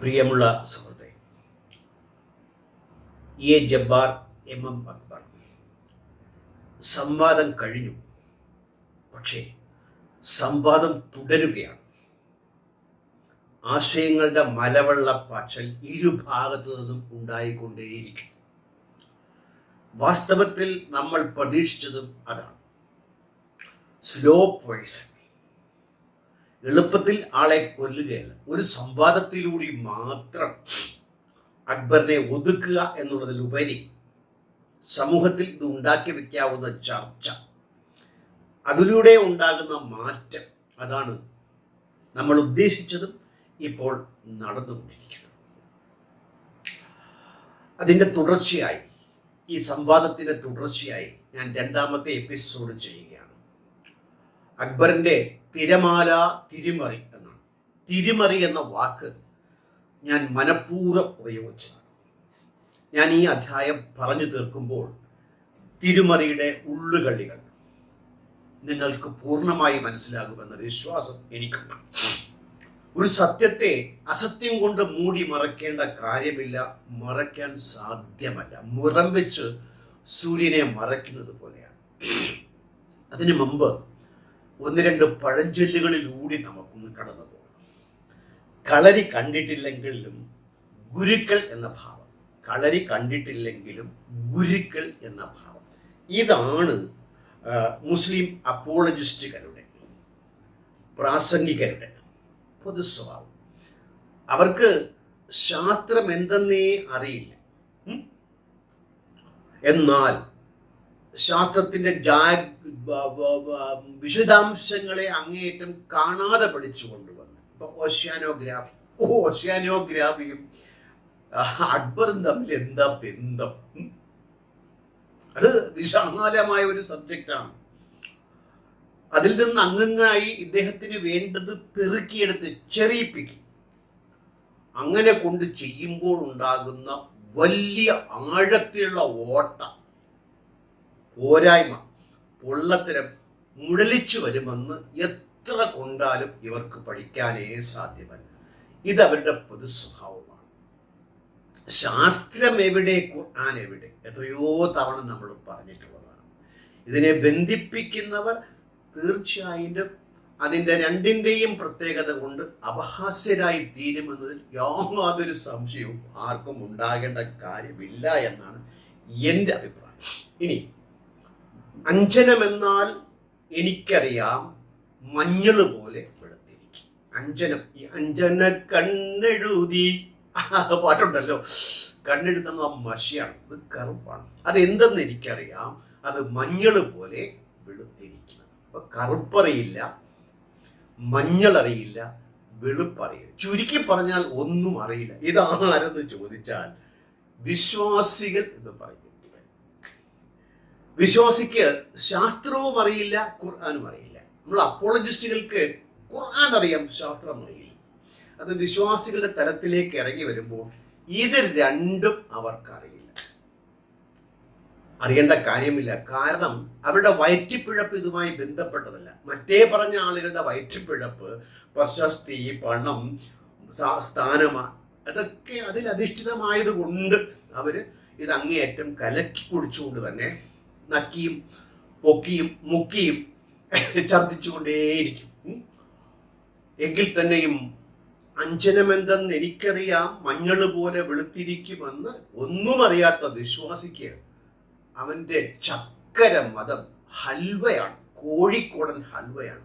പ്രിയമുള്ള സുഹൃത്തെ, ജബ്ബാർ എം അക്ബർ സംവാദം കഴിഞ്ഞു. പക്ഷേ സംവാദം തുടരുകയാണ്. ആശയങ്ങളുടെ മലവെള്ളപ്പാച്ചൽ ഇരുഭാഗത്തു നിന്നും ഉണ്ടായിക്കൊണ്ടേയിരിക്കും. വാസ്തവത്തിൽ നമ്മൾ പ്രതീക്ഷിച്ചതും അതാണ്. സ്ലോ പോയിസൺ, എളുപ്പത്തിൽ ആളെ കൊല്ലുകയല്ല, ഒരു സംവാദത്തിലൂടെ മാത്രം അക്ബറിനെ ഒതുക്കുക എന്നുള്ളതിലുപരി സമൂഹത്തിൽ ഇത് ഉണ്ടാക്കി വെക്കാവുന്ന ചർച്ച, അതിലൂടെ ഉണ്ടാകുന്ന മാറ്റം, അതാണ് നമ്മൾ ഉദ്ദേശിച്ചതും ഇപ്പോൾ നടന്നുകൊണ്ടിരിക്കുന്നത്. അതിൻ്റെ തുടർച്ചയായി, ഈ സംവാദത്തിൻ്റെ തുടർച്ചയായി ഞാൻ രണ്ടാമത്തെ എപ്പിസോഡ് ചെയ്യുകയാണ്. അക്ബറിൻ്റെ തിരമാല തിരിമറി എന്നാണ്. തിരിമറി എന്ന വാക്ക് ഞാൻ മനഃപൂർവ്വം ഉപയോഗിച്ചതാണ്. ഞാൻ ഈ അധ്യായം പറഞ്ഞു തീർക്കുമ്പോൾ തിരുമറിയുടെ ഉള്ളുകളികൾ നിങ്ങൾക്ക് പൂർണ്ണമായി മനസ്സിലാകുമെന്ന വിശ്വാസം എനിക്കുണ്ട്. ഒരു സത്യത്തെ അസത്യം കൊണ്ട് മൂടി മറയ്ക്കേണ്ട കാര്യമില്ല, മറയ്ക്കാൻ സാധ്യമല്ല. മുറം വെച്ച് സൂര്യനെ മറയ്ക്കുന്നത് പോലെയാണ്. അതിനു മുമ്പ് ഒന്ന് രണ്ട് പഴഞ്ചൊല്ലുകളിലൂടെ നമുക്കൊന്ന് കടന്നു പോകണം. കളരി കണ്ടിട്ടില്ലെങ്കിലും ഗുരുക്കൾ എന്ന ഭാവം, കളരി കണ്ടിട്ടില്ലെങ്കിലും ഗുരുക്കൾ എന്ന ഭാവം, ഇതാണ് മുസ്ലിം അപ്പോളജിസ്റ്റുകളുടെ, പ്രാസംഗികരുടെ പൊതു സ്വഭാവം. അവർക്ക് ശാസ്ത്രം എന്തെന്നേ അറിയില്ല, എന്നാൽ ശാസ്ത്രത്തിൻ്റെ വിശദാംശങ്ങളെ അങ്ങേയറ്റം കാണാതെ പഠിച്ചു കൊണ്ടുവന്നു. ഇപ്പൊ ഓഷ്യാനോഗ്രാഫിയും അക്ബറും തമ്മിൽ എന്താ ബന്ധം? അത് വിശാലമായ ഒരു സബ്ജക്റ്റാണ്. അതിൽ നിന്ന് അങ്ങായി ഇദ്ദേഹത്തിന് വേണ്ടത് പെറുക്കിയെടുത്ത് ചെറിയിപ്പിക്കും. അങ്ങനെ കൊണ്ട് ചെയ്യുമ്പോൾ ഉണ്ടാകുന്ന വലിയ ആഴത്തിലുള്ള ഓട്ട, പോരായ്മ, പൊള്ളത്തരം മുഴലിച്ചു വരുമെന്ന് എത്ര കൊണ്ടാലും ഇവർക്ക് പഠിക്കാനേ സാധ്യമല്ല. ഇതവരുടെ പൊതു സ്വഭാവമാണ്. ശാസ്ത്രം എവിടെ, ഖുർആൻ എവിടെ, എത്രയോ തവണ നമ്മൾ പറഞ്ഞിട്ടുള്ളതാണ്. ഇതിനെ ബന്ധിപ്പിക്കുന്നവർ തീർച്ചയായിട്ടും അതിൻ്റെ രണ്ടിൻ്റെയും പ്രത്യേകത കൊണ്ട് അപഹാസ്യരായി തീരുമെന്നതിൽ യാതൊരു സംശയവും ആർക്കും ഉണ്ടാകേണ്ട കാര്യമില്ല എന്നാണ് എൻ്റെ അഭിപ്രായം. ഇനി അഞ്ജനമെന്നാൽ എനിക്കറിയാം, മഞ്ഞൾ പോലെ വെളുത്തിരിക്കും. അഞ്ജനം, ഈ അഞ്ജന കണ്ണെഴുതി പാട്ടുണ്ടല്ലോ, കണ്ണെഴുതുന്ന മഷിയാണ്, അത് കറുപ്പാണ്. അതെന്തെന്ന് എനിക്കറിയാം, അത് മഞ്ഞൾ പോലെ വെളുത്തിരിക്കണം. അപ്പൊ കറുപ്പറിയില്ല, മഞ്ഞളറിയില്ല, വെളുപ്പറിയില്ല. ചുരുക്കി പറഞ്ഞാൽ ഒന്നും അറിയില്ല. ഇതാരെന്ന് ചോദിച്ചാൽ വിശ്വാസികൾ എന്ന് പറയും. വിശ്വാസിക്ക് ശാസ്ത്രവും അറിയില്ല, ഖുർആനും അറിയില്ല. നമ്മൾ അപ്പോളജിസ്റ്റുകൾക്ക് ഖുർആൻ അറിയാം, ശാസ്ത്രം അറിയില്ല. അത് വിശ്വാസികളുടെ തലത്തിലേക്ക് ഇറങ്ങി വരുമ്പോൾ ഇത് രണ്ടും അവർക്കറിയില്ല. അറിയേണ്ട കാര്യമില്ല. കാരണം അവരുടെ വയറ്റിപ്പിഴപ്പ് ഇതുമായി ബന്ധപ്പെട്ടതല്ല. മറ്റേ പറഞ്ഞ ആളുകളുടെ വയറ്റിപ്പിഴപ്പ്, പ്രശസ്തി, പണം, സ്ഥാനമാണ്, അതൊക്കെ അതിൽ അധിഷ്ഠിതമായത് കൊണ്ട് അവര് ഇത് അങ്ങേയറ്റം കലക്കി കുടിച്ചുകൊണ്ട് തന്നെ നക്കിയും പൊക്കിയും മുക്കിയും ഛർദ്ദിച്ചുകൊണ്ടേയിരിക്കും. എങ്കിൽ തന്നെയും അഞ്ജനമെന്തെന്ന് എനിക്കറിയാം, മഞ്ഞൾ പോലെ വെളുത്തിരിക്കുമെന്ന് ഒന്നും അറിയാത്ത വിശ്വാസിക്ക് അവൻ്റെ ചക്കര മതം ഹൽവയാണ്, കോഴിക്കോടൻ ഹൽവയാണ്.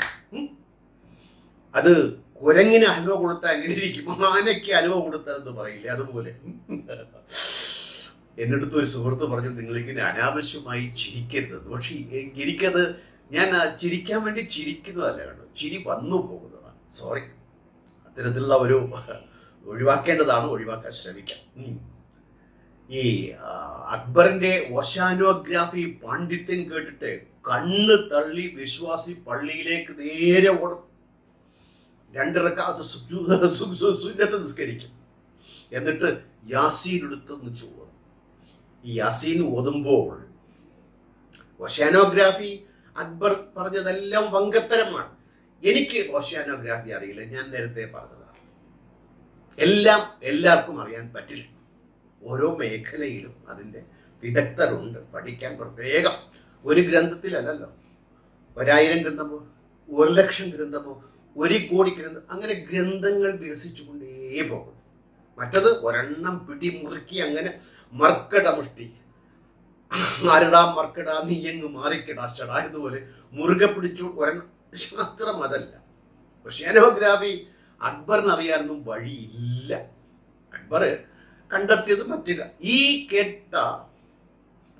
അത് കുരങ്ങിന് ഹൽവ കൊടുത്താൽ എങ്ങനെ ഇരിക്കും? ആനയ്ക്ക് ഹൽവ കൊടുത്താൽ എന്ന് പറയില്ലേ, അതുപോലെ. എൻ്റെ അടുത്ത് ഒരു സുഹൃത്ത് പറഞ്ഞു, നിങ്ങളിങ്ങനെ അനാവശ്യമായി ചിരിക്കരുത്. പക്ഷേ എനിക്കത്, ഞാൻ ചിരിക്കാൻ വേണ്ടി ചിരിക്കുന്നതല്ല കേട്ടോ, ചിരി വന്നു പോകുന്നതാണ്. സോറി, അത്തരത്തിലുള്ള ഒരു ഒഴിവാക്കേണ്ടതാണ്, ഒഴിവാക്കാൻ ശ്രമിക്കാം. ഈ അക്ബറിന്റെ ഓഷ്യാനോഗ്രാഫി പാണ്ഡിത്യം കേട്ടിട്ട് കണ്ണ് തള്ളി വിശ്വാസി പള്ളിയിലേക്ക് നേരെ ഓടും. 2 റക്അത്ത് സുന്നത്ത് നിസ്കരിക്കും. എന്നിട്ട് യാസീൻ എടുത്തൊന്ന് ചോറും. ഈ യാസീൻ ഓതുമ്പോൾ ഓഷ്യാനോഗ്രാഫി അക്ബർ പറഞ്ഞതെല്ലാം വങ്കത്തരമാണ്. എനിക്ക് ഓഷ്യാനോഗ്രാഫി അറിയില്ല, ഞാൻ നേരത്തെ പറഞ്ഞതാണ്. എല്ലാം എല്ലാവർക്കും അറിയാൻ പറ്റില്ല. ഓരോ മേഖലയിലും അതിൻ്റെ വിദഗ്ധരുണ്ട്, പഠിക്കാൻ പ്രത്യേകം. ഒരു ഗ്രന്ഥത്തിലല്ലല്ലോ, 1000 ഗ്രന്ഥമോ 1,00,000 ഗ്രന്ഥമോ 1,00,00,000 ഗ്രന്ഥം, അങ്ങനെ ഗ്രന്ഥങ്ങൾ വികസിച്ചുകൊണ്ടേ പോകും. മറ്റത് ഒരെണ്ണം പിടിമുറുക്കി അങ്ങനെ മർക്കട മുഷ്ടി, ആരടാ മർക്കട നീയങ്ങ് മാറിക്കടാ ചടാ ഇതുപോലെ മുറുകെ പിടിച്ചു ഒരെണ്ണം. ശാസ്ത്രം അതല്ല. ഓഷ്യാനോഗ്രാഫി അക്ബറിനറിയാനൊന്നും വഴിയില്ല. അക്ബർ കണ്ടെത്തിയത് മറ്റു ഈ കേട്ട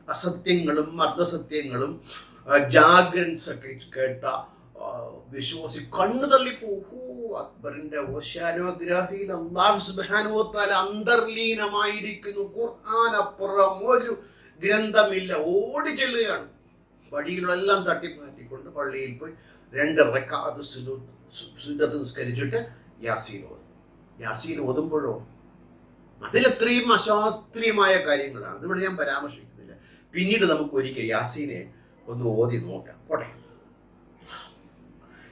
അസത്യങ്ങളും അർദ്ധസത്യങ്ങളും ജാഗ്രൻസ് ഒക്കെ കേട്ട വിശ്വാസി കണ്ണു തള്ളിപ്പോ. അക്ബറിന്റെ ഓഷ്യാനോഗ്രാഫിയിൽ അല്ലാഹു സുബ്ഹാനഹു വ തആല അന്തർലീനമായിരിക്കുന്നു. ഖുർആൻ അപ്പുറം ഒരു ഗ്രന്ഥമില്ല. ഓടി ചെല്ലുകയാണ്, വഴിയിലെല്ലാം തട്ടിമാറ്റിക്കൊണ്ട് പള്ളിയിൽ പോയി 2 റക്അത്ത് സുന്നത്ത് നിസ്കരിച്ചിട്ട് യാസീൻ ഓതുമ്പോഴോ അതിലെത്രയും അശാസ്ത്രീയമായ കാര്യങ്ങളാണ്. അതിവിടെ ഞാൻ പരാമർശിക്കുന്നില്ല. പിന്നീട് നമുക്ക് ഒരിക്കൽ യാസീനെ ഒന്ന് ഓതി നോക്കാം. പോട്ടെ.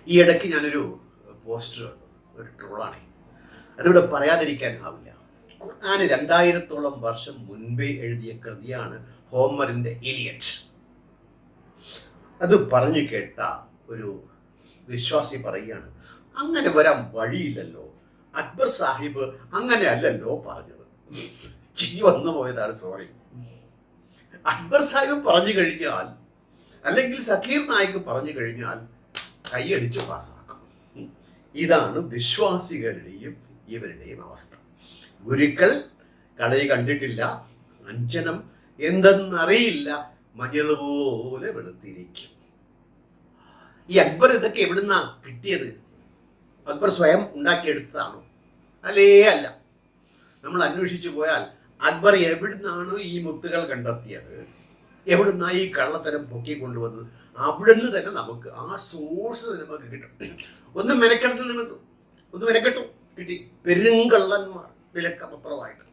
ഈ ഇടയ്ക്ക് ഞാനൊരു പോസ്റ്റർ കണ്ടു, ഒരു ട്രോളാണ്. അതിവിടെ പറയാതിരിക്കാനാവില്ല. ഖുർആന് 2000-ഓളം വർഷം മുൻപേ എഴുതിയ കൃതിയാണ് ഹോമറിന്റെ ഇലിയറ്റ്. അത് പറഞ്ഞു കേട്ട ഒരു വിശ്വാസി പറയുകയാണ്, അങ്ങനെ വരാൻ വഴിയില്ലല്ലോ, അക്ബർ സാഹിബ് അങ്ങനെ അല്ലല്ലോ പറഞ്ഞത്. ചിരി വന്നു പോയതാണ്, സോറി. അക്ബർ സാഹിബ് പറഞ്ഞു കഴിഞ്ഞാൽ, അല്ലെങ്കിൽ സക്കീർ നായിക് പറഞ്ഞു കഴിഞ്ഞാൽ കൈയടിച്ച് പാസ്സാക്കും. ഇതാണ് വിശ്വാസികളുടെയും ഇവരുടെയും അവസ്ഥ. ഗുരുക്കൾ കളരി കണ്ടിട്ടില്ല, അഞ്ജനം എന്തെന്നറിയില്ല, മഞ്ഞളുപോലെ വെളുത്തിരിക്കും. ഈ അക്ബർ ഇതൊക്കെ എവിടുന്നാ കിട്ടിയത്? അക്ബർ സ്വയം ഉണ്ടാക്കിയെടുത്തതാണോ? അല്ലേ അല്ല. നമ്മൾ അന്വേഷിച്ചു പോയാൽ അക്ബർ എവിടുന്നാണ് ഈ മുത്തുകൾ കണ്ടെത്തിയത്, എവിടുന്നാ ഈ കള്ളത്തരം പൊക്കിക്കൊണ്ടുവന്നത്, അവിടുന്ന് തന്നെ നമുക്ക് ആ സോഴ്സ് നമുക്ക് കിട്ടും. ഒന്ന് മെനക്കെട്ടു കിട്ടി. പെരുങ്കള്ളന്മാർ വിലക്കമപ്പുറമായിട്ട്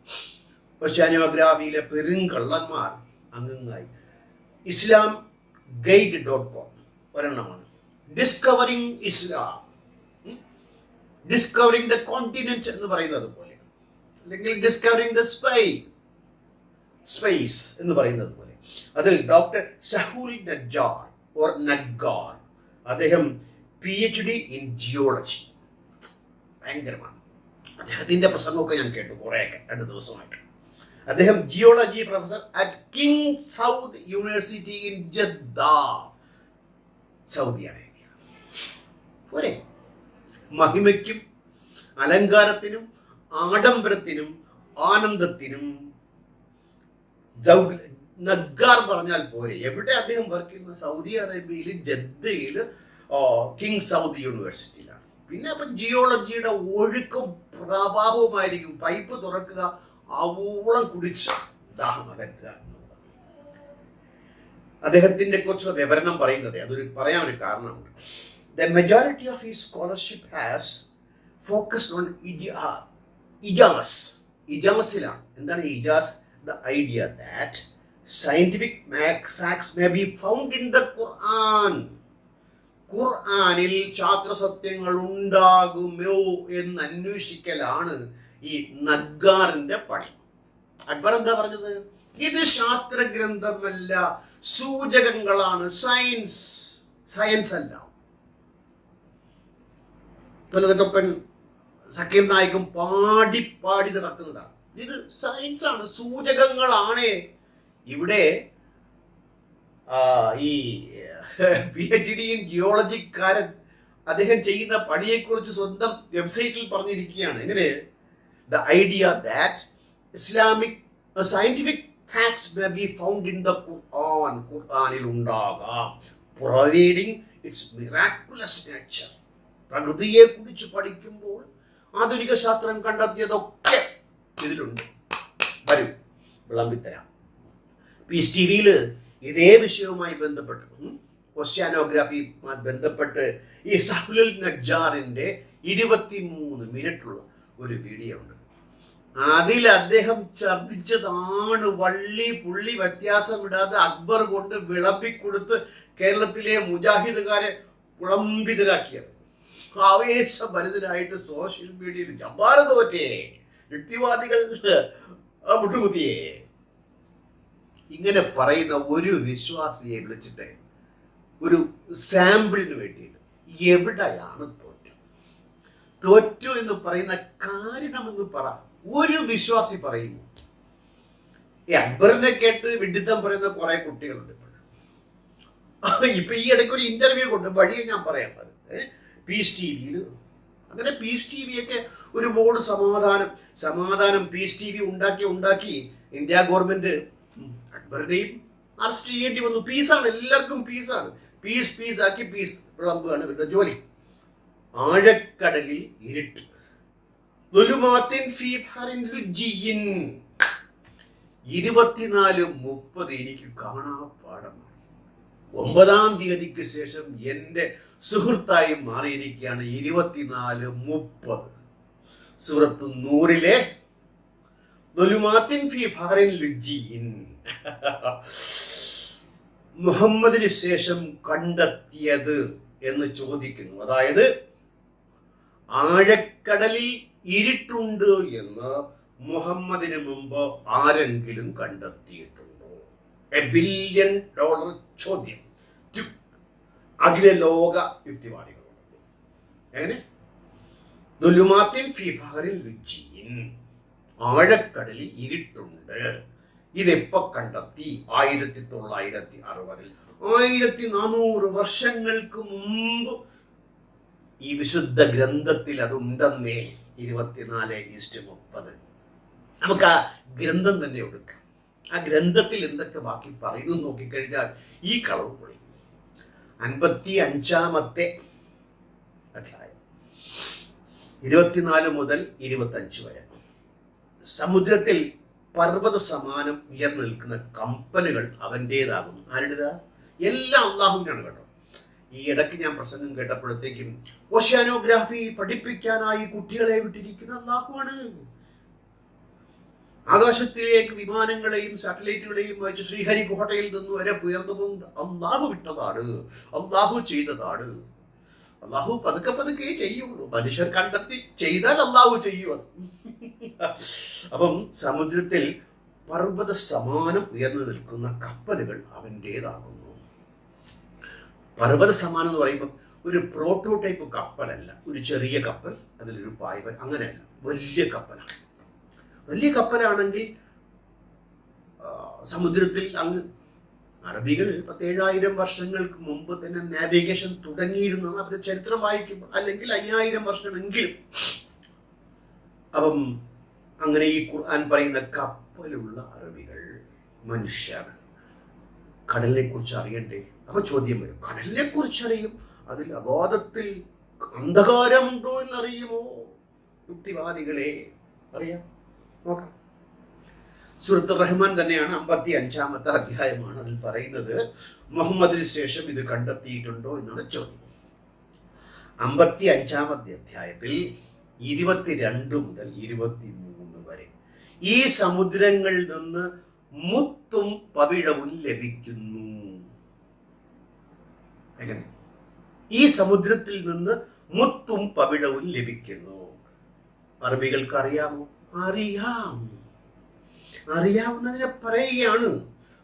ഓഷ്യാനോഗ്രാഫിയിലെ പെരുങ്കള്ളന്മാർ അങ്ങായി. ഇസ്ലാം ഗൈഡ്.com ഒരെണ്ണമാണ്. Discovering Islam, discovering the continent എന്ന് പറയുന്നത് പോലെ, അല്ലെങ്കിൽ ഡിസ്കവറിംഗ് ദ സ്പേസ് എന്ന് പറയുന്നത് പോലെ. അതിൽ ഡോക്ടർ സഹൂൽ നഗ്ഗാർ, അദ്ദേഹം PhD ഇൻ ജിയോളജി, ഭയങ്കരമാണ്. അദ്ദേഹത്തിന്റെ പ്രസംഗമൊക്കെ ഞാൻ കേട്ടു കുറേയൊക്കെ 2 ദിവസമായിട്ട്. അദ്ദേഹം geology professor at king Saud university in ജദ്ദ, Saudi Arabia. പോരെ. മഹിമയ്ക്കും അലങ്കാരത്തിനും ആഡംബരത്തിനും ആനന്ദത്തിനും നഗ്ഗാർ പറഞ്ഞാൽ പോരെ. എവിടെ അദ്ദേഹം വർക്ക് ചെയ്യുന്നത്? സൗദി അറേബ്യയിൽ ജദ്ദയിൽ കിങ് സൗദ് യൂണിവേഴ്സിറ്റിയിലാണ്. പിന്നെ അപ്പം ജിയോളജിയുടെ ഒഴുക്കും പ്രഭാവവുമായിരിക്കും. പൈപ്പ് തുറക്കുക, ആവോളം കുടിച്ച് ദാഹം അകറ്റുക. അദ്ദേഹത്തിൻ്റെ കുറിച്ച് വിവരണം പറയുന്നത് അതൊരു പറയാൻ ഒരു കാരണമുണ്ട്. The majority of his scholarship has focused on ijaz. ഇജാസിലാണ്. എന്താണ് Ijaz? The idea that scientific facts may be found in the Quran. ഖുർആനിൽ ശാസ്ത്രസത്യങ്ങൾ ഉണ്ടാകുമോ എന്ന് അന്വേഷിക്കലാണ് ഈ നഗ്ഗാറിന്റെ പണി. അക്ബർ എന്താ പറഞ്ഞത്? ഇത് ശാസ്ത്ര ഗ്രന്ഥമല്ല, സൂചകങ്ങളാണ്, സയൻസ് അല്ല. തൊലതൊപ്പൻ സക്കീർ നായിക്കും പാടി നടക്കുന്നതാണ്. ഇത് സയൻസ് ആണ്, സൂചകങ്ങളാണ്. ഇവിടെ ഈ PhD ഇൻ ജിയോളജിക്കാരൻ അദ്ദേഹം ചെയ്യുന്ന പണിയെക്കുറിച്ച് സ്വന്തം വെബ്സൈറ്റിൽ പറഞ്ഞിരിക്കുകയാണ്. എങ്ങനെ? The idea that scientific facts may be found in the Quran. ഖുർആനിൽ ഉണ്ടാകാം, providing its miraculous nature. പ്രകൃതിയെ കുറിച്ച് പഠിക്കുമ്പോൾ ആധുനിക ശാസ്ത്രം കണ്ടെത്തിയതൊക്കെ ഇതിലുണ്ട്. വരും, വിളമ്പിത്തരാം. പീസ് ടിവിയിൽ ഇതേ വിഷയവുമായി ബന്ധപ്പെട്ട്, ഓഷ്യാനോഗ്രാഫിയുമായി ബന്ധപ്പെട്ട് ഈ സഹുൽ നഗ്ഗാറിന്റെ 23 മിനിറ്റുള്ള ഒരു വീഡിയോ ഉണ്ട്. അതിൽ അദ്ദേഹം ഛർദിച്ചതാണ് വള്ളി പുള്ളി വ്യത്യാസമിടാതെ അക്ബർ കൊണ്ട് വിളമ്പിക്കൊടുത്ത് കേരളത്തിലെ മുജാഹിദുകാരെ വിളംബിതരാക്കിയത്. ആവേശഭരിതരായിട്ട് സോഷ്യൽ മീഡിയയിൽ ജബ്ബാർ തോറ്റേ യുക്തിവാദികൾ മുട്ടുകുത്തിയേ. ഇങ്ങനെ പറയുന്ന ഒരു വിശ്വാസിയെ വിളിച്ചിട്ട് ഒരു സാമ്പിളിന് വേണ്ടിയിട്ട് എവിടെയാണ് തോറ്റു എന്ന് പറയുന്ന കാരണമെന്ന് പറ. ഒരു വിശ്വാസി പറയുന്നു. അക്ബറിനെ കേട്ട് വിഡിത്തം പറയുന്ന കുറെ കുട്ടികളുണ്ട് ഇപ്പോഴും. ഇപ്പൊ ഈ ഇടയ്ക്ക് ഒരു ഇന്റർവ്യൂ കൊണ്ട് വഴിയെ ഞാൻ പറയാൻ പീസ് ടി വിയിൽ. അങ്ങനെ പീസ് ടി വി ഒക്കെ ഒരുപാട് സമാധാനം പീസ് ടി വി ഉണ്ടാക്കി ഇന്ത്യ ഗവൺമെന്റ് അക്ബറിനെയും അറസ്റ്റ് ചെയ്യേണ്ടി വന്നു. പീസാണ്, എല്ലാവർക്കും പീസാണ്. പീസ് ആക്കി പീസ് വിളമ്പുകയാണ് ഇവരുടെ ജോലി. ആഴക്കടലിൽ ഇരുട്ട്. 24:30 എനിക്ക് കാണാപ്പാടമാണ്. 9-ാം തീയതിക്ക് ശേഷം എൻ്റെ സുഹൃത്തായി മാറിയിരിക്കുകയാണ് 24:30. സൂറത്ത് നൂറിലെ മുഹമ്മദിന് ശേഷം കണ്ടെത്തിയത് എന്ന് ചോദിക്കുന്നു. അതായത് ആഴക്കടലിൽ ഇരുട്ടുണ്ട് എന്ന് മുഹമ്മദിന് മുമ്പ് ആരെങ്കിലും കണ്ടെത്തിയിട്ടുണ്ടോ? $1 ബില്യൺ ചോദ്യം അഖില ലോക യുക്തിവാദികളുണ്ട്. എങ്ങനെ? ആഴക്കടലിൽ ഇരുട്ടുണ്ട്. ഇതെപ്പോ കണ്ടെത്തി? 1960. 1400 വർഷങ്ങൾക്ക് മുമ്പ് ഈ വിശുദ്ധ ഗ്രന്ഥത്തിൽ അതുണ്ടെന്നേ. 24:30. നമുക്ക് ആ ഗ്രന്ഥം തന്നെ എടുക്കാം. ആ ഗ്രന്ഥത്തിൽ എന്തൊക്കെ ബാക്കി പറയുന്നു നോക്കിക്കഴിഞ്ഞാൽ ഈ കളവ് പൊളി. 55-ാമത്തെ അധ്യായം 24 മുതൽ 25 വരെ. സമുദ്രത്തിൽ പർവ്വത സമാനം ഉയർന്നു നിൽക്കുന്ന കപ്പലുകൾ അവൻ്റേതാകുന്നു. ആരുടേതാ? എല്ലാം അള്ളാഹുവിനാണ് കേട്ടോ. ഈ ഇടയ്ക്ക് ഞാൻ പ്രസംഗം കേട്ടപ്പോഴത്തേക്കും ഓഷ്യാനോഗ്രാഫി പഠിപ്പിക്കാനായി കുട്ടികളെ വിട്ടിരിക്കുന്ന അള്ളാഹുവാണ്. ആകാശത്തിലേക്ക് വിമാനങ്ങളെയും സാറ്റലൈറ്റുകളെയും വെച്ച് ശ്രീഹരിക്കോട്ടയിൽ നിന്ന് വരെ ഉയർന്നു പോകുന്നത് അള്ളാഹു വിട്ടതാണ്, അള്ളാഹു ചെയ്തതാണ്. അള്ളാഹു പതുക്കെ ചെയ്യുള്ളൂ. മനുഷ്യർ കണ്ടെത്തി ചെയ്താൽ അള്ളാഹു ചെയ്യുക. അപ്പം സമുദ്രത്തിൽ പർവ്വത സമാനം ഉയർന്നു നിൽക്കുന്ന കപ്പലുകൾ അവൻ്റേതാകുന്നു. പർവ്വത സമാനം എന്ന് പറയുമ്പോൾ ഒരു പ്രോട്ടോടൈപ്പ് കപ്പലല്ല, ഒരു ചെറിയ കപ്പൽ, അതിലൊരു പായ്വൻ, അങ്ങനെയല്ല. വലിയ കപ്പലാണ്. വലിയ കപ്പലാണെങ്കിൽ സമുദ്രത്തിൽ അങ്ങ് അറബികൾ 7000 വർഷങ്ങൾക്ക് മുമ്പ് തന്നെ നാവിഗേഷൻ തുടങ്ങിയിരുന്നു. അവരുടെ ചരിത്രം വായിക്കുമ്പോൾ, അല്ലെങ്കിൽ 5000 വർഷമെങ്കിലും. അപ്പം അങ്ങനെ ഈ ഖുർആൻ പറയുന്ന കപ്പലുള്ള അറബികൾ മനുഷ്യർ കടലിനെ കുറിച്ച് അറിയണ്ടേ? അപ്പൊ ചോദ്യം വരും, കടലിനെ കുറിച്ച് അറിയും, അതിൽ അഗാധത്തിൽ അന്ധകാരമുണ്ടോ എന്നറിയുമോ? യുക്തിവാദികളെ അറിയാം. നോക്കാം. സൂറത്ത് റഹ്മാൻ തന്നെയാണ്, 55-ാമത്തെ അധ്യായമാണ്. അതിൽ പറയുന്നത് മുഹമ്മദിന് ശേഷം ഇത് കണ്ടെത്തിയിട്ടുണ്ടോ എന്നാണ് ചോദ്യം. 55-ാമത്തെ അധ്യായത്തിൽ 22 മുതൽ 23 വരെ ഈ സമുദ്രങ്ങളിൽ നിന്ന് മുത്തും പവിഴവും ലഭിക്കുന്നു. എങ്ങനെ? ഈ സമുദ്രത്തിൽ നിന്ന് മുത്തും പവിഴവും ലഭിക്കുന്നു. അറബികൾക്ക് അറിയാമോ? അറിയാവുന്നതിനെ പറയുകയാണ്,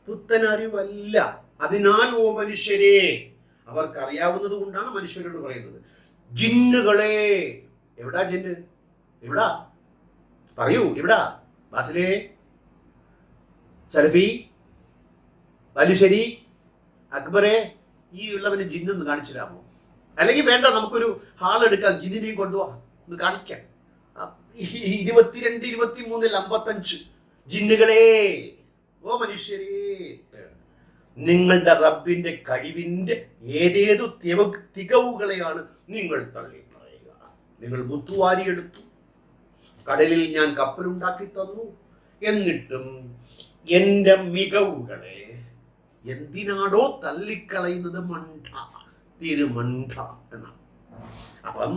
പുത്തൻ അറിവല്ല. അതിനാൽ ഓ മനുഷ്യരെ, അവർക്ക് അറിയാവുന്നത് കൊണ്ടാണ് മനുഷ്യരോട് പറയുന്നത്. ജിന്നുകളെ, എവിടാ ജിന്ന്? എവിടാ? പറയൂ, എവിടാ? ബാസിലേ, സലഫി, ബാലുശ്ശേരി, അക്ബറെ, ഈ ഉള്ളവന് ജിന്നൊന്ന് കാണിച്ചു തരാമോ? അല്ലെങ്കിൽ വേണ്ട, നമുക്കൊരു ഹാൾ എടുക്കാം, ജിന്നിനെയും കൊണ്ടുപോവാ, ഒന്ന് കാണിക്കാം. 22, 23, 55 ജിന്നുകളെ, ഓ മനുഷ്യരെ, നിങ്ങളുടെ റബ്ബിന്റെ കഴിവിന്റെ ഏതേതു തികവുകളെയാണ് നിങ്ങൾ തള്ളി പറയുക. നിങ്ങൾ മുത്തുവാരിയെടുത്തു, കടലിൽ ഞാൻ കപ്പലുണ്ടാക്കി തന്നു, എന്നിട്ടും എന്റെ മികവുകളെ എന്തിനാണോ തള്ളിക്കളയുന്നത്? തിരുമണ്ട എന്നാണ്. അപ്പം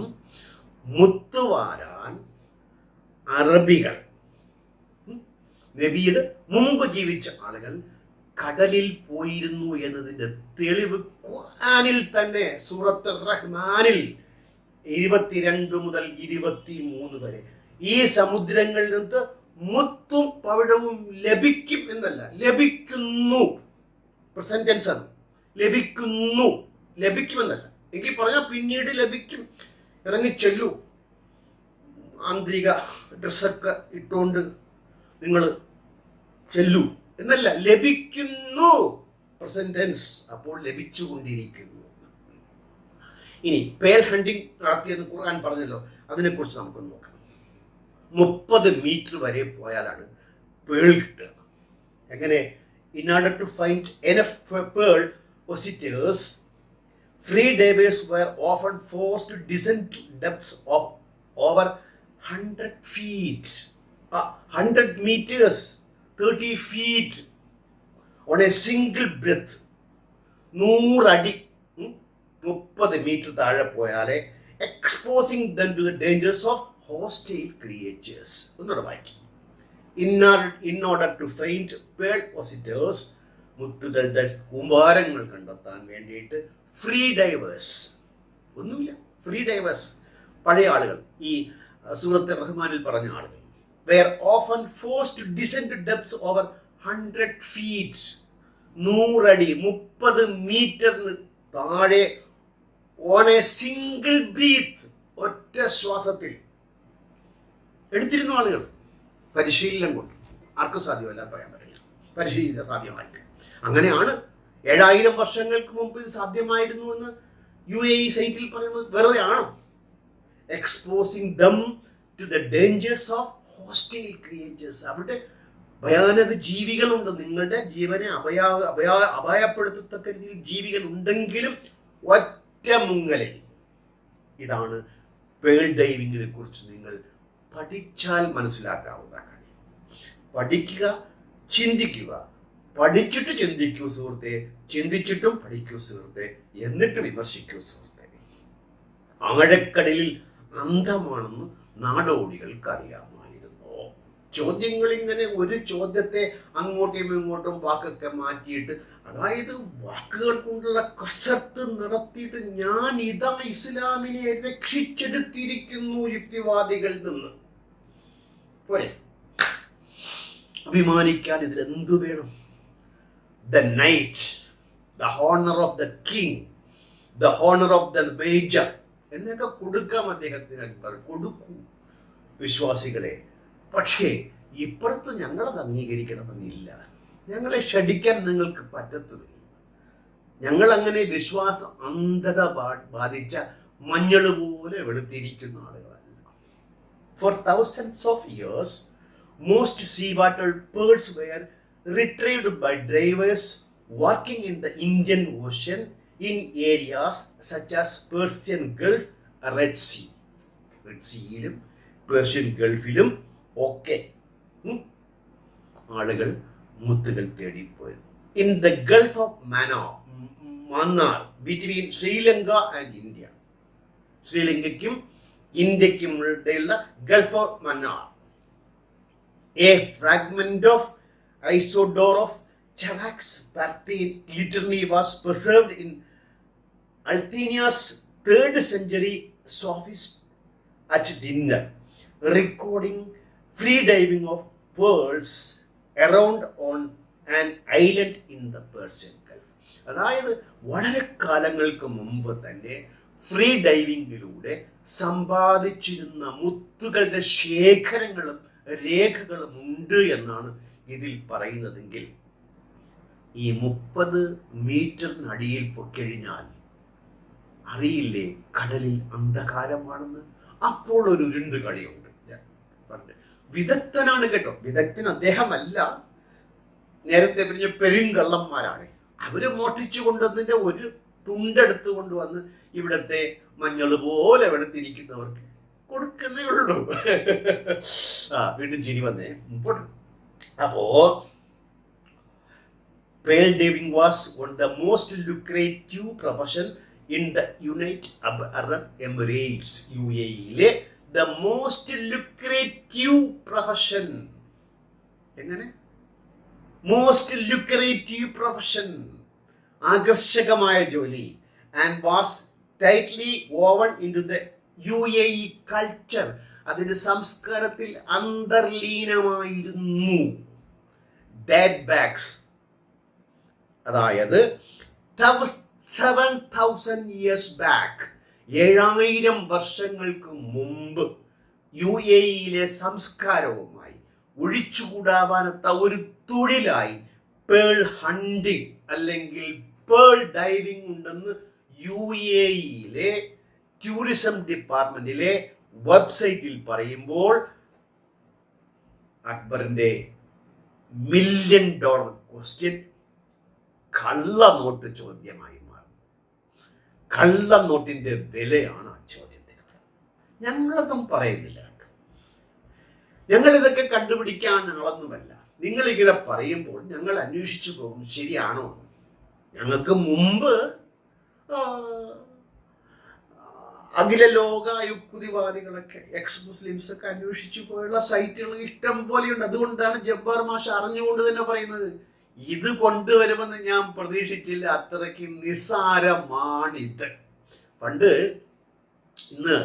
മുത്തുവാരാൻ അറബികൾ, നബിയുടെ മുമ്പ് ജീവിച്ച ആളുകൾ കടലിൽ പോയിരുന്നു എന്നതിന്റെ തെളിവ് ഖുർആനിൽ തന്നെ സൂറത്ത് റഹ്മാനിൽ 22 മുതൽ 23 വരെ ഈ സമുദ്രങ്ങളിൽ നിന്ന് മുത്തും പവിഴവും ലഭിക്കും എന്നല്ല, ലഭിക്കുന്നു. പ്രസന്റ് ടെൻസ് ആണ്. ലഭിക്കുന്നു, ലഭിക്കുമെന്നല്ല. എങ്കിൽ പറഞ്ഞാൽ പിന്നീട് ലഭിക്കും. ഇറങ്ങി ചെല്ലൂ, ആന്തരിക ഡ്രസ്സൊക്കെ ഇട്ടുകൊണ്ട് നിങ്ങൾ ചെല്ലൂ എന്നല്ല, ലഭിക്കുന്നു. Present tense. അപ്പോൾ ലഭിച്ചുകൊണ്ടിരിക്കുന്നു. ഇനി പേൾ ഹണ്ടിങ് നടത്തിയെന്ന് ഖുർആൻ പറഞ്ഞല്ലോ, അതിനെക്കുറിച്ച് നമുക്കൊന്ന് നോക്കാം. 30 മീറ്റർ വരെ പോയാലാണ് പേൾ കിട്ടുക. എങ്ങനെ? In order to find enough pearl oysters, free divers were often forced to descend to depths of over 100 feet, 100 meters, 30 feet on a single breath. 100 അടി, 30 മീറ്റർ താഴെ പോയാലേ, exposing them to the dangers of hostile creatures. ഒന്നുകൂടെ വായിക്കും. In order to find pearl oysters, മുത്തുകളുടെ കൂമ്പാരങ്ങൾ കണ്ടെത്താൻ വേണ്ടിയിട്ട് free diverse, ഒന്നുമില്ല, free diverse, പഴയ ആളുകൾ, ഈ സൂറത്ത് റഹ്മാനിൽ പറഞ്ഞ ആളുകൾ, were often forced to descend to depths over 100 feet, 100 അടി, 30 മീറ്ററിന് താഴെ, on a single breath, ഒറ്റ ശ്വാസത്തിൽ എടുത്തിരുന്ന ആളുകൾ. പരിശീലനം കൊണ്ട്. ആർക്കും സാധ്യമല്ല പറയാൻ പറ്റില്ല, പരിശീലനം സാധ്യമായിട്ട്. അങ്ങനെയാണ് 7000 വർഷങ്ങൾക്ക് മുമ്പ് ഇത് സാധ്യമായിരുന്നു എന്ന് UAE സൈറ്റിൽ പറയുന്നത് വെറുതെ ആണോ? Exposing them to the dangers of hostile creatures. അവിടെ ഭയാനക ജീവികളുണ്ട്. നിങ്ങളുടെ ജീവനെ അപായപ്പെടുത്തത്തക്ക രീതിയിൽ ജീവികൾ ഉണ്ടെങ്കിലും ഒറ്റ മുങ്ങലിൽ. ഇതാണ് പേൾ ഡൈവിങ്ങിനെ കുറിച്ച് നിങ്ങൾ പഠിച്ചാൽ മനസ്സിലാക്കാവുന്ന കാര്യം. പഠിക്കുക, ചിന്തിക്കുക, പഠിച്ചിട്ട് ചിന്തിക്കൂ സുഹൃത്തെ, ചിന്തിച്ചിട്ടും പഠിക്കൂ സുഹൃത്തെ, എന്നിട്ട് വിമർശിക്കൂ സുഹൃത്തെ. ആഴക്കടലിൽ അന്ധമാണെന്ന് നാടോടികൾക്ക് അറിയാമായിരുന്നു. ചോദ്യങ്ങൾ ഇങ്ങനെ ഒരു ചോദ്യത്തെ അങ്ങോട്ടും ഇങ്ങോട്ടും വാക്കൊക്കെ മാറ്റിയിട്ട്, അതായത് വാക്കുകൾ കൊണ്ടുള്ള കസർത്ത് നടത്തിയിട്ട്, ഞാൻ ഇതാ ഇസ്ലാമിനെ രക്ഷിച്ചെടുത്തിരിക്കുന്നു യുക്തിവാദികളിൽ നിന്ന്. പോരെ, അഭിമാനിക്കാൻ ഇതിലെന്തു വേണം? The knight, the honor of the king, the honor of the major എന്നൊക്കെ കൊടുക്കാം അദ്ദേഹത്തിന്. കൊടുക്കൂ വിശ്വാസികളെ. പക്ഷേ ഇപ്പുറത്ത് ഞങ്ങളത് അംഗീകരിക്കണമെന്നില്ല. ഞങ്ങളെ ക്ഷണിക്കാൻ നിങ്ങൾക്ക് പറ്റത്തുമില്ല. ഞങ്ങൾ അങ്ങനെ വിശ്വാസ അന്ധത ബാധിച്ച മഞ്ഞൾ പോലെ വെളുത്തിരിക്കുന്ന ആളുകളല്ല. For thousands of years, most seawater pearls were retrieved by divers working in the Indian Ocean in areas such as Persian Gulf, Red Sea. Red Seaയിലും പേർഷ്യൻ ഗൾഫിലും ഒക്കെ ആളുകൾ മുത്തുകൾ തേടിപ്പോയത്. In the Gulf of Mannar between Sri Lanka and India, ശ്രീലങ്കയ്ക്കും ഇന്ത്യക്കും ഇടയിലുള്ള gulf of Mannar, a fragment of Isidore of Charax's Parthian litany was preserved in Althenia's 3rd century sophist at dinner, recording free diving of pearls around on an island in the Persian Gulf. അതായത് വളരെ കാലങ്ങൾക്ക് മുമ്പ് തന്നെ free ഡൈവിങ്ങിലൂടെ സമ്പാദിച്ചിരുന്ന മുത്തുകളുടെ ശേഖരങ്ങളും രേഖകളും ഉണ്ട് എന്നാണ് ഇതിൽ പറയുന്നതെങ്കിൽ, ഈ 30 മീറ്ററിനടിയിൽ പൊക്കഴിഞ്ഞാൽ അറിയില്ലേ കടലിൽ അന്ധകാരമാണെന്ന്? അപ്പോൾ ഒരു ഉരുണ്ട് കളിയുണ്ട്. വിദഗ്ധനാണ് കേട്ടോ, വിദഗ്ധൻ അദ്ദേഹമല്ല, നേരത്തെ പറഞ്ഞ പെരുങ്കള്ളന്മാരാണ്. അവര് മോഷ്ടിച്ചു കൊണ്ടുവന്നതിന്റെ ഒരു തുണ്ടെടുത്ത് കൊണ്ടുവന്ന് ഇവിടത്തെ മഞ്ഞൾ പോലെ വെളുത്തിരിക്കുന്നവർക്ക് കൊടുക്കുന്നേ ഉള്ളൂ. വീണ്ടും ചിരി വന്നേ മുമ്പോട്ട്. അപ്പോ pearl diving was one of the most lucrative profession in the United Arab Emirates, UAE. The most lucrative profession. എങ്ങനെ? Most lucrative profession, ആകർഷകമായ ജോലി, and was tightly woven into the UAE culture. അതിൻ്റെ സംസ്കാരത്തിൽ അന്തർലീനമായിരുന്നു. ഡെഡ് ബാഗ്സ്, അതായത് 7,000 years back, 7,000 വർഷങ്ങൾക്ക് മുമ്പ് UAE സംസ്കാരവുമായി ഒഴിച്ചുകൂടാവാനത്ത ഒരു തൊഴിലായി പേൾ ഹണ്ടിങ് അല്ലെങ്കിൽ പേൾ ഡൈവിംഗ് ഉണ്ടെന്ന് UAE ടൂറിസം ഡിപ്പാർട്ട്മെന്റിലെ വെബ്സൈറ്റിൽ പറയുമ്പോൾ അക്ബറിന്റെ $1 million ക്വസ്റ്റ്യൻ കള്ളനോട്ട് ചോദ്യമായി മാറും. കള്ളനോട്ടിന്റെ വിലയാണ് ആ ചോദ്യത്തിന്. ഞങ്ങളതും പറയുന്നില്ല, ഞങ്ങളിതൊക്കെ കണ്ടുപിടിക്കാൻ ആളൊന്നുമല്ല. നിങ്ങളിങ്ങനെ പറയുമ്പോൾ ഞങ്ങൾ അന്വേഷിച്ചു പോകും ശരിയാണോ എന്ന്. ഞങ്ങൾക്ക് മുമ്പ് അഖില ലോക യുക്തിവാദികളൊക്കെ എക്സ് മുസ്ലിംസ് ഒക്കെ അന്വേഷിച്ചു പോയുള്ള സൈറ്റുകൾ ഇഷ്ടം പോലെയുണ്ട്. അതുകൊണ്ടാണ് ജബ്ബാർ മാഷ് അറിഞ്ഞുകൊണ്ട് തന്നെ പറയുന്നത് ഇത് കൊണ്ടുവരുമെന്ന് ഞാൻ പ്രതീക്ഷിച്ചില്ല, അത്രയ്ക്ക് നിസ്സാരമാണിത്. പണ്ട് ഇന്ന്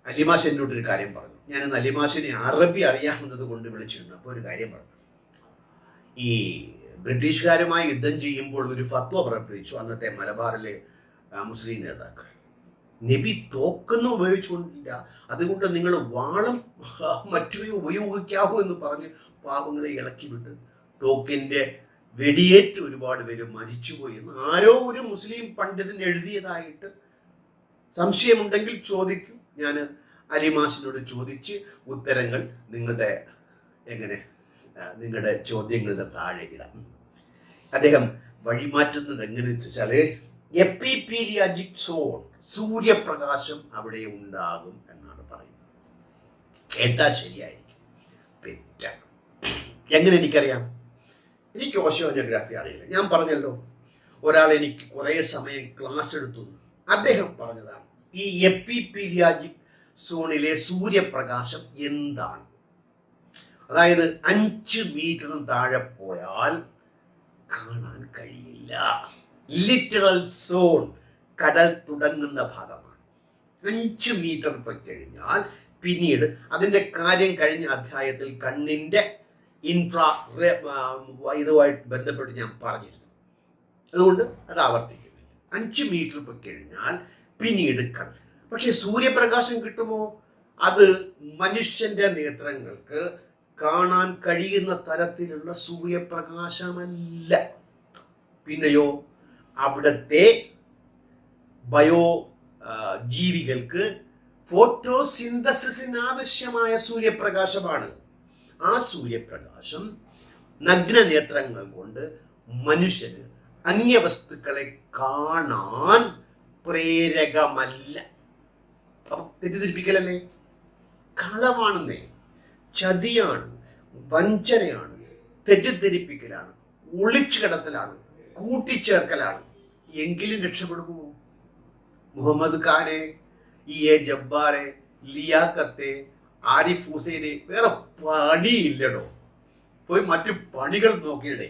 അലിമാഷ് എന്നോട്ടൊരു കാര്യം പറഞ്ഞു. ഞാൻ അലിമാഷിനെ അറബി അറിയാവുന്നത് കൊണ്ട് വിളിച്ചിരുന്നു. അപ്പോൾ ഒരു കാര്യം പറഞ്ഞു. ഈ ബ്രിട്ടീഷുകാരുമായി യുദ്ധം ചെയ്യുമ്പോൾ ഒരു ഫത്വ പുറപ്പെടുവിച്ചു അന്നത്തെ മലബാറിലെ മുസ്ലിം നേതാക്കൾ. നബി തോക്കൊന്നും ഉപയോഗിച്ചുകൊണ്ടില്ല, അതുകൊണ്ട് നിങ്ങൾ വാളും മറ്റും ഉപയോഗിക്കാവൂ എന്ന് പറഞ്ഞ് പാവങ്ങളെ ഇളക്കി വിട്ട് തോക്കിൻ്റെ വെടിയേറ്റ് ഒരുപാട് പേര് മരിച്ചുപോയി എന്ന് ആരോ ഒരു മുസ്ലിം പണ്ഡിതൻ എഴുതിയതായിട്ട് സംശയമുണ്ടെങ്കിൽ ചോദിക്കും. ഞാൻ അലിമാഷിനോട് ചോദിച്ച് ഉത്തരങ്ങൾ നിങ്ങളുടെ ചോദ്യങ്ങളുടെ താഴെ ഇടാം. അദ്ദേഹം വഴിമാറ്റുന്നത് എങ്ങനെയെന്ന് വെച്ചാൽ എപ്പിപീലിയാജിക് സോൺ, സൂര്യപ്രകാശം അവിടെ ഉണ്ടാകും എന്നാണ് പറയുന്നത്. കേട്ടാൽ ശരിയായിരിക്കും, തെറ്റാണ്. എങ്ങനെ എനിക്കറിയാം? എനിക്ക് ഓഷ്യോജോഗ്രാഫി അറിയില്ല. ഞാൻ പറഞ്ഞല്ലോ, ഒരാൾ എനിക്ക് കുറേ സമയം ക്ലാസ് എടുത്തു. അദ്ദേഹം പറഞ്ഞതാണ് ഈ എപ്പിപീലിയാജിക് സോണിലെ സൂര്യപ്രകാശം എന്താണ്. അതായത് 5 മീറ്ററിന് താഴെ പോയാൽ കാണാൻ കഴിയില്ല. ലിറ്ററൽ സോൺ കടൽ തുടങ്ങുന്ന ഭാഗമാണ്. 5 മീറ്റർ പോയി കഴിഞ്ഞാൽ പിന്നീട് അതിൻ്റെ കാര്യം കഴിഞ്ഞ അധ്യായത്തിൽ കണ്ണിൻ്റെ ഇതുമായിട്ട് ബന്ധപ്പെട്ട് ഞാൻ പറഞ്ഞിരുന്നു. അതുകൊണ്ട് അത് ആവർത്തിക്കുന്നു. 5 മീറ്റർ പോയി കഴിഞ്ഞാൽ പിന്നീട് കണ്ണ്. പക്ഷെ സൂര്യപ്രകാശം കിട്ടുമോ? അത് മനുഷ്യന്റെ നേത്രങ്ങൾക്ക് കാണാൻ കഴിയുന്ന തരത്തിലുള്ള സൂര്യപ്രകാശമല്ല. പിന്നെയോ അവിടുത്തെ ജീവികൾക്ക് ഫോട്ടോസിന്തസിസിന് ആവശ്യമായ സൂര്യപ്രകാശമാണ്. ആ സൂര്യപ്രകാശം നഗ്നനേത്രങ്ങൾ കൊണ്ട് മനുഷ്യന് അന്യവസ്തുക്കളെ കാണാൻ പ്രേരകമല്ല. അപ്പം തെറ്റിദ്ധരിപ്പിക്കലല്ലേ? കളവാണെന്നേ, ചതിയാണ്, വഞ്ചനയാണ്, തെറ്റിദ്ധരിപ്പിക്കലാണ്, ഒളിച്ചു കിടത്തലാണ്, കൂട്ടിച്ചേർക്കലാണ്. എങ്കിലും രക്ഷപ്പെടുമോ? മുഹമ്മദ് ഖാനെ, എ ജബ്ബാറെ, ലിയാഖത്തെ, ആരിഫ് ഹുസൈനെ വേറെ പണിയില്ലടോ. പോയി മറ്റു പണികൾ നോക്കിയിടേ.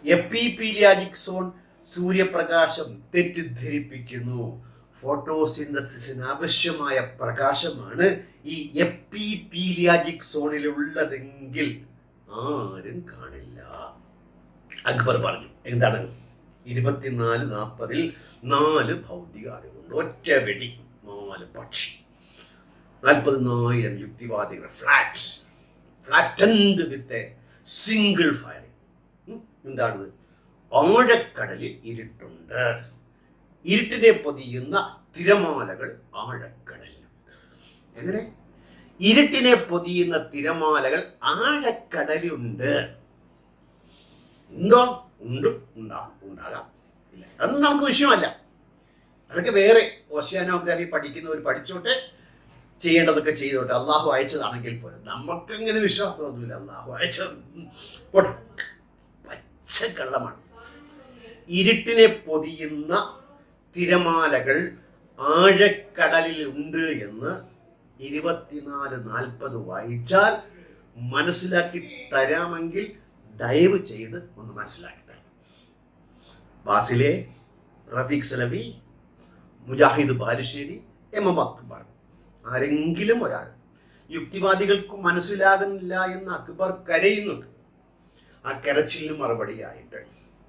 എപ്പിപീലിയാജിക് സോൺ സൂര്യപ്രകാശം തെറ്റിദ്ധരിപ്പിക്കുന്നു. ഫോട്ടോസിന്തസിസിന് ആവശ്യമായ പ്രകാശമാണ് ഈ എപ്പിപീലിയാജിക് സോണിലുള്ളതെങ്കിൽ ആരും കാണില്ല. അക്ബർ പറഞ്ഞു എന്താണ്? 24:40 4 ഭൗതിക അറിവുണ്ട്. ഒറ്റ വെടി 4 പക്ഷി, 40,000 യുക്തിവാദികൾ, flattened with a single firing. എന്താണ്? ആഴക്കടലിൽ ഇരുട്ടുണ്ട്. ഇരുട്ടിനെ പൊതിയുന്ന തിരമാലകൾ ആഴക്കടലിലുണ്ട്. എങ്ങനെ? ഇരുട്ടിനെ പൊതിയുന്ന തിരമാലകൾ ആഴക്കടലുണ്ട്. ഉണ്ടോ? ഉണ്ട്, ഉണ്ടാകാം, ഇല്ല, അതൊന്നും നമുക്ക് വിഷയമല്ല. അതൊക്കെ വേറെ ഓഷ്യാനോഗ്രാഫി പഠിക്കുന്നവർ പഠിച്ചോട്ടെ, ചെയ്യേണ്ടതൊക്കെ ചെയ്തോട്ടെ. അള്ളാഹു അയച്ചതാണെങ്കിൽ പോലും നമുക്കങ്ങനെ വിശ്വാസമൊന്നുമില്ല. അള്ളാഹു അയച്ചത് പച്ചക്കള്ളമാണ്. ഇരുട്ടിനെ പൊതിയുന്ന തിരമാലകൾ ആഴക്കടലിൽ ഉണ്ട് എന്ന് 24:40 വായിച്ചാൽ മനസ്സിലാക്കി തരാമെങ്കിൽ ദയവ് ചെയ്ത് ഒന്ന് മനസ്സിലാക്കി തരാം. ബാസിലെ, റഫീഖ് സലഫി, മുജാഹിദ് ബാലുശ്ശേരി, എം അക്ബർ ആരെങ്കിലും ഒരാൾ. യുക്തിവാദികൾക്ക് മനസ്സിലാകുന്നില്ല എന്ന് അക്ബർ കരയുന്നുണ്ട്. ആ കരച്ചിലിന് മറുപടിയായിട്ട്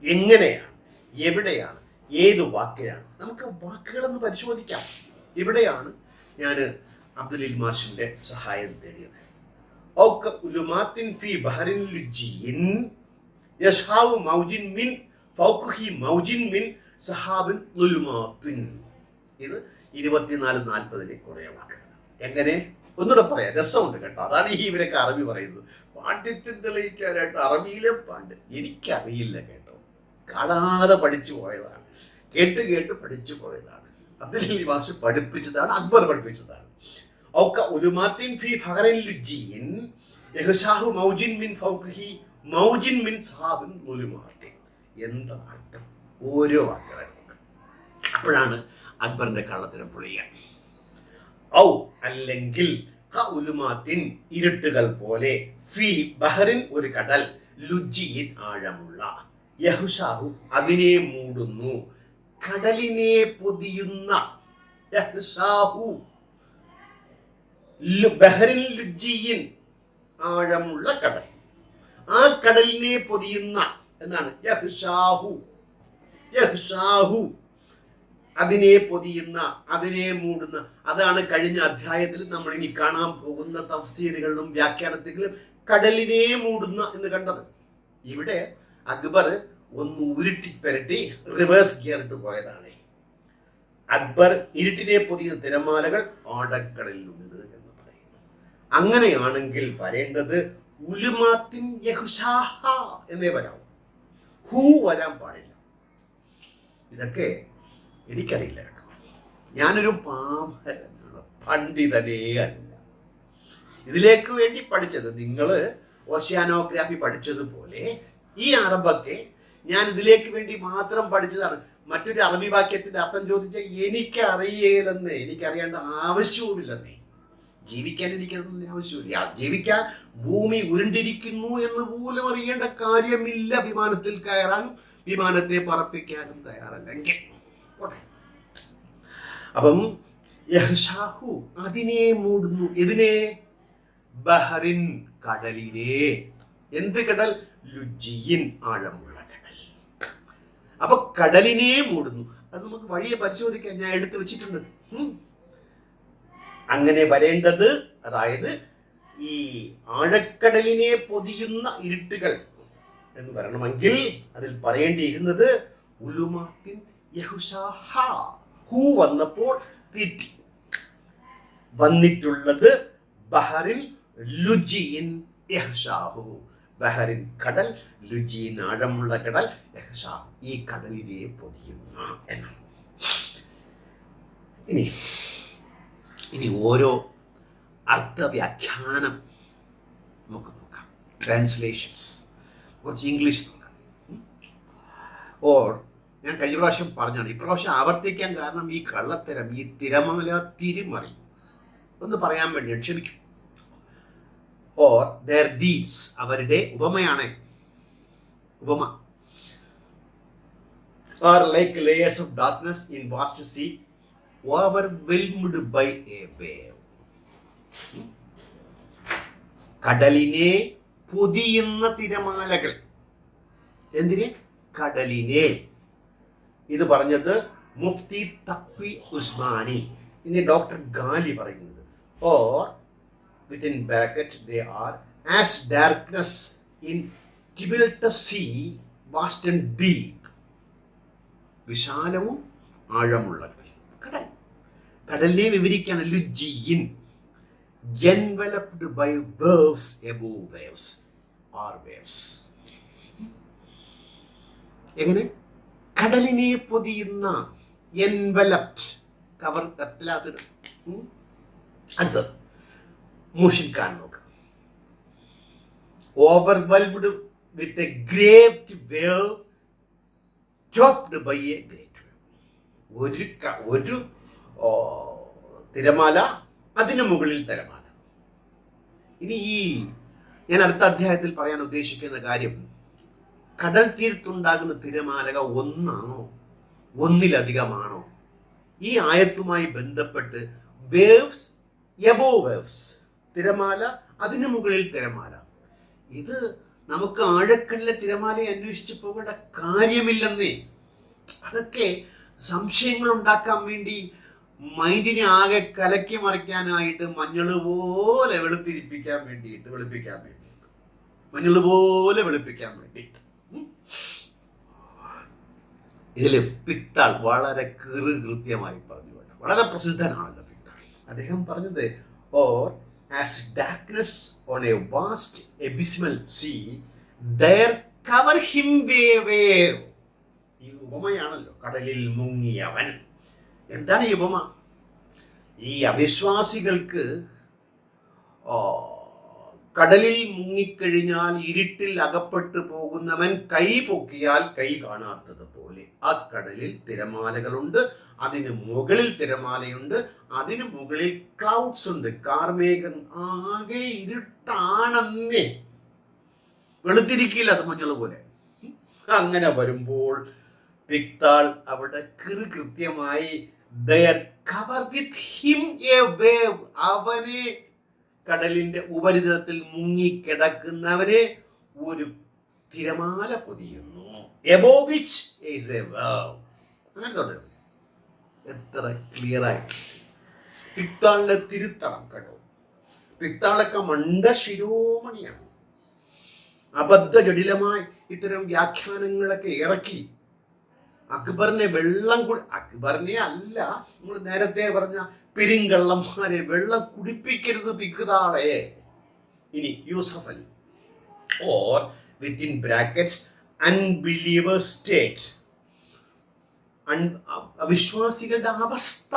എങ്ങനെയാണ്, എവിടെയാണ്, ഏത് വാക്കിലാണ്, നമുക്ക് വാക്കുകളൊന്ന് പരിശോധിക്കാം. ഇവിടെയാണ് ഞാൻ അബ്ദുൽ ഇൽമാഷിന്റെ സഹായം തേടിയത്. ഇത് 24-40 കുറേ വാക്കുകൾ. എങ്ങനെ ഒന്നുകൂടെ പറയാം, രസമുണ്ട് കേട്ടോ. അതാണ് ഇവരൊക്കെ അറബി പറയുന്നത്. പാണ്ഡിത്യം തെളിയിക്കാനായിട്ട് അറബിയിലെ എനിക്കറിയില്ല കേട്ടോ. കാണാതെ പഠിച്ചു പോയതാണ്, കേട്ട് കേട്ട് പഠിച്ചു പോയതാണ്. അബ്ദുൽ ഇൽമാഷ് പഠിപ്പിച്ചതാണ്, അക്ബർ പഠിപ്പിച്ചതാണ്. എന്താണ് അർത്ഥം? ഓരോ വാക്കുകളെ അപ്പോഴാണ് അക്ബറിന്റെ കള്ളത്തിന് പൊളിയ. ഔ അല്ലെങ്കിൽ ഇരുട്ടുകൾ പോലെ, ഫി ബഹറിൻ ഒരു കടൽ, ലുജിയിൻ ആഴമുള്ള, യഹ്ഷാഹു അതിനെ മൂടുന്നു, കടലിനെ പൊതിയുന്ന, യഹ്ഷാഹു ബഹറിൻ ലുജിയിൻ ആഴമുള്ള കടൽ, ആ കടലിനെ പൊതിയുന്ന എന്നാണ് യഹ്ഷാഹു. യഹ്ഷാഹു അതിനെ പൊതിയുന്ന, അതിനെ മൂടുന്ന. അതാണ് കഴിഞ്ഞ അധ്യായത്തിൽ നമ്മൾ ഇനി കാണാൻ പോകുന്ന തഫ്സീറുകളിലും വ്യാഖ്യാനത്തിലും കടലിനെ മൂടുന്ന എന്ന് കണ്ടത്. ഇവിടെ അക്ബർ ഒന്ന് ഉരുട്ടി പെരട്ടി റിവേഴ്സ് ഗിയർ ഇട്ട് പോയതാണ്. അക്ബർ ഇരുട്ടിനെ പൊതിയുന്ന തിരമാലകൾ ആഴക്കടലിലുണ്ട് എന്ന് പറയുന്നു. അങ്ങനെയാണെങ്കിൽ വരേണ്ടത് ഉലുമാത്തിൻ യഹ്ഷാഹ എന്നേ വരാം, ഹൂ വരാൻ പാടില്ല. ഇതൊക്കെ എനിക്കറിയില്ല കേട്ടോ. ഞാനൊരു പാമരനാണ്, പണ്ഡിതനേ അല്ല. ഇതിലേക്ക് വേണ്ടി പഠിച്ചത്, നിങ്ങൾ ഓഷ്യാനോഗ്രാഫി പഠിച്ചതുപോലെ ഈ അറബൊക്കെ ഞാൻ ഇതിലേക്ക് വേണ്ടി മാത്രം പഠിച്ചതാണ്. മറ്റൊരു അറബി വാക്യത്തിന്റെ അർത്ഥം ചോദിച്ചാൽ എനിക്കറിയില്ലെന്നേ, എനിക്കറിയേണ്ട ആവശ്യവുമില്ലെന്നേ. ജീവിക്കാൻ എനിക്കതൊന്നും ആവശ്യമില്ല. ജീവിക്കാൻ ഭൂമി ഉരുണ്ടിരിക്കുന്നു എന്ന് പോലും അറിയേണ്ട കാര്യമില്ല. വിമാനത്തിൽ കയറാൻ, വിമാനത്തെ പറപ്പിക്കാനും തയ്യാറല്ലെങ്കിൽ. അപ്പം യഹ്ഷാഹു അതിനെ മൂടുന്നു. ഇതിനെ ബഹറിൻ കടലിനെ. എന്ത് കടൽ? ലുജിയിൻ ആഴമുള്ള കടൽ. അപ്പൊ കടലിനെ മൂടുന്നു. അത് നമുക്ക് വഴിയെ പരിശോധിക്കാൻ ഞാൻ എടുത്തു വെച്ചിട്ടുണ്ട്. അങ്ങനെ വരേണ്ടത്, അതായത് ഈ ആഴക്കടലിനെ പൊതിയുന്ന ഇരുട്ടുകൾ എന്ന് പറയണമെങ്കിൽ അതിൽ പറയേണ്ടിയിരുന്നത് ഉലുമാത്തിൻ യഹ്ഷാഹ. ഹൂ വന്നപ്പോൾ തെറ്റി. വന്നിട്ടുള്ളത് ബഹറിൻ ലുജിയിൻ യഹ്ഷാഹു. ബഹറിൻ കടൽ, ലുജിയിൻ ആഴമുള്ള കടൽ, യഹ്ഷാഹു ഈ കടലിനെ പൊതിയുന്ന എന്നാണ്. ഇനി ഓരോ അർത്ഥവ്യാഖ്യാനം നമുക്ക് നോക്കാം. ട്രാൻസ്ലേഷൻസ്, കുറച്ച് ഇംഗ്ലീഷ് നോക്കാം. ഓർ ഞാൻ കഴിഞ്ഞ പ്രാവശ്യം പറഞ്ഞാണ്, ഇപ്രാവശ്യം ആവർത്തിക്കാൻ കാരണം ഈ കള്ളത്തരം, ഈ തിരമാല തിരിമറി ഒന്ന് പറയാൻ വേണ്ടി ക്ഷമിക്കും. ഓർ their deeds, അവരുടെ ഉപമയാണ്, ഉപമ. are like layers of darkness in vast sea, overwhelmed by a wave. കടലിനെ പൊതിയുന്ന തിരമാലകൾ. എന്തിനെ? കടലിനെ. ഇത് പറഞ്ഞത് മുഫ്തി തഖ്വി ഉസ്മാനി. ഇനി ഡോക്ടർ ഗാലി പറയുന്നത്, or within bracket they are as darkness in tumultuous sea, vast and deep. വിശാലവും ആഴമുള്ള കടൽ. കടലിനെ വിവരിക്കാണ് ലുജിയിൻ, enveloped by waves above waves or waves. എങ്ങനെ? കടലിനെ പൊതിയുന്ന, enveloped, കവർ തട്ടിലാത്തിട്ട്. അടുത്തത് മുഷിക്കാൻ നോക്കാം. overwhelmed with a great wave topped by a great wave. ഒരു തിരമാല, അതിനു മുകളിൽ തിരമാല. ഇനി ഈ ഞാൻ അടുത്ത അധ്യായത്തിൽ പറയാൻ ഉദ്ദേശിക്കുന്ന കാര്യം, കടൽ തീരത്തുണ്ടാകുന്ന തിരമാലക ഒന്നാണോ, ഒന്നിലധികമാണോ? ഈ ആയത്തുമായി ബന്ധപ്പെട്ട് വേവ്സ് എബോ വേവ്സ്, തിരമാല, അതിനു മുകളിൽ തിരമാല. ഇത് നമുക്ക് ആഴക്കല്ലിലെ തിരമാലയെ അന്വേഷിച്ച് പോകേണ്ട കാര്യമില്ലെന്നേ. അതൊക്കെ സംശയങ്ങൾ ഉണ്ടാക്കാൻ വേണ്ടി, മൈൻഡിനെ ആകെ കലക്കി മറിക്കാനായിട്ട്, മഞ്ഞൾ പോലെ വെളുപ്പിക്കാൻ വേണ്ടിയിട്ട് മഞ്ഞൾ പോലെ വെളുപ്പിക്കാൻ വേണ്ടിയിട്ട്. ഇതിൽ പിക്താൾ വളരെ കൃത്യമായി പറഞ്ഞു, വളരെ പ്രസിദ്ധനാണല്ലോ പിക്താൾ. അദ്ദേഹം പറഞ്ഞത്, or as darkness on a vast abysmal sea there cover him wave. ഈ ഉപമയാണല്ലോ, കടലിൽ മുങ്ങിയവൻ. എന്താണ് ഈ ഉപമ? ഈ അവിശ്വാസികൾക്ക് കടലിൽ മുങ്ങിക്കഴിഞ്ഞാൽ ഇരുട്ടിൽ അകപ്പെട്ടു പോകുന്നവൻ കൈ പൊക്കിയാൽ കൈ കാണാത്തത് പോലെ ആ കടലിൽ തിരമാലകളുണ്ട്, അതിന് മുകളിൽ തിരമാലയുണ്ട്, അതിന് മുകളിൽ ക്ലൗഡ്സ് ഉണ്ട്, കാർമേഘം. ആകെ ഇരുട്ടാണെന്നേ, വെളുത്തിരിക്കില്ല, അത് മഞ്ഞൾ പോലെ. അങ്ങനെ വരുമ്പോൾ പിക്താൾ അവിടെ കൃത്യമായി അവനെ, കടലിന്റെ ഉപരിതലത്തിൽ മുങ്ങിക്കിടക്കുന്നവനെ ഒരു തിരമാല പൊതിയുന്നു. അങ്ങനെ തുടരും. എത്ര ക്ലിയർ ആയിട്ട് പിക്താളിനെ തിരുത്തണം കേട്ടോ. പിക്താളൊക്കെ മണ്ട ശിരോമണിയാണ്. അബദ്ധ ജടിലമായി ഇത്തരം വ്യാഖ്യാനങ്ങളൊക്കെ ഇറക്കി അക്ബറിനെ അക്ബറിനെ അല്ല, നമ്മൾ നേരത്തെ പറഞ്ഞ പെരുങ്കള്ളന്മാരെ വെള്ളം കുടിപ്പിക്കരുത് പിക്താളെ. ഇനി Yusuf Ali, or within brackets unbeliever state, അവിശ്വാസികളുടെ അവസ്ഥ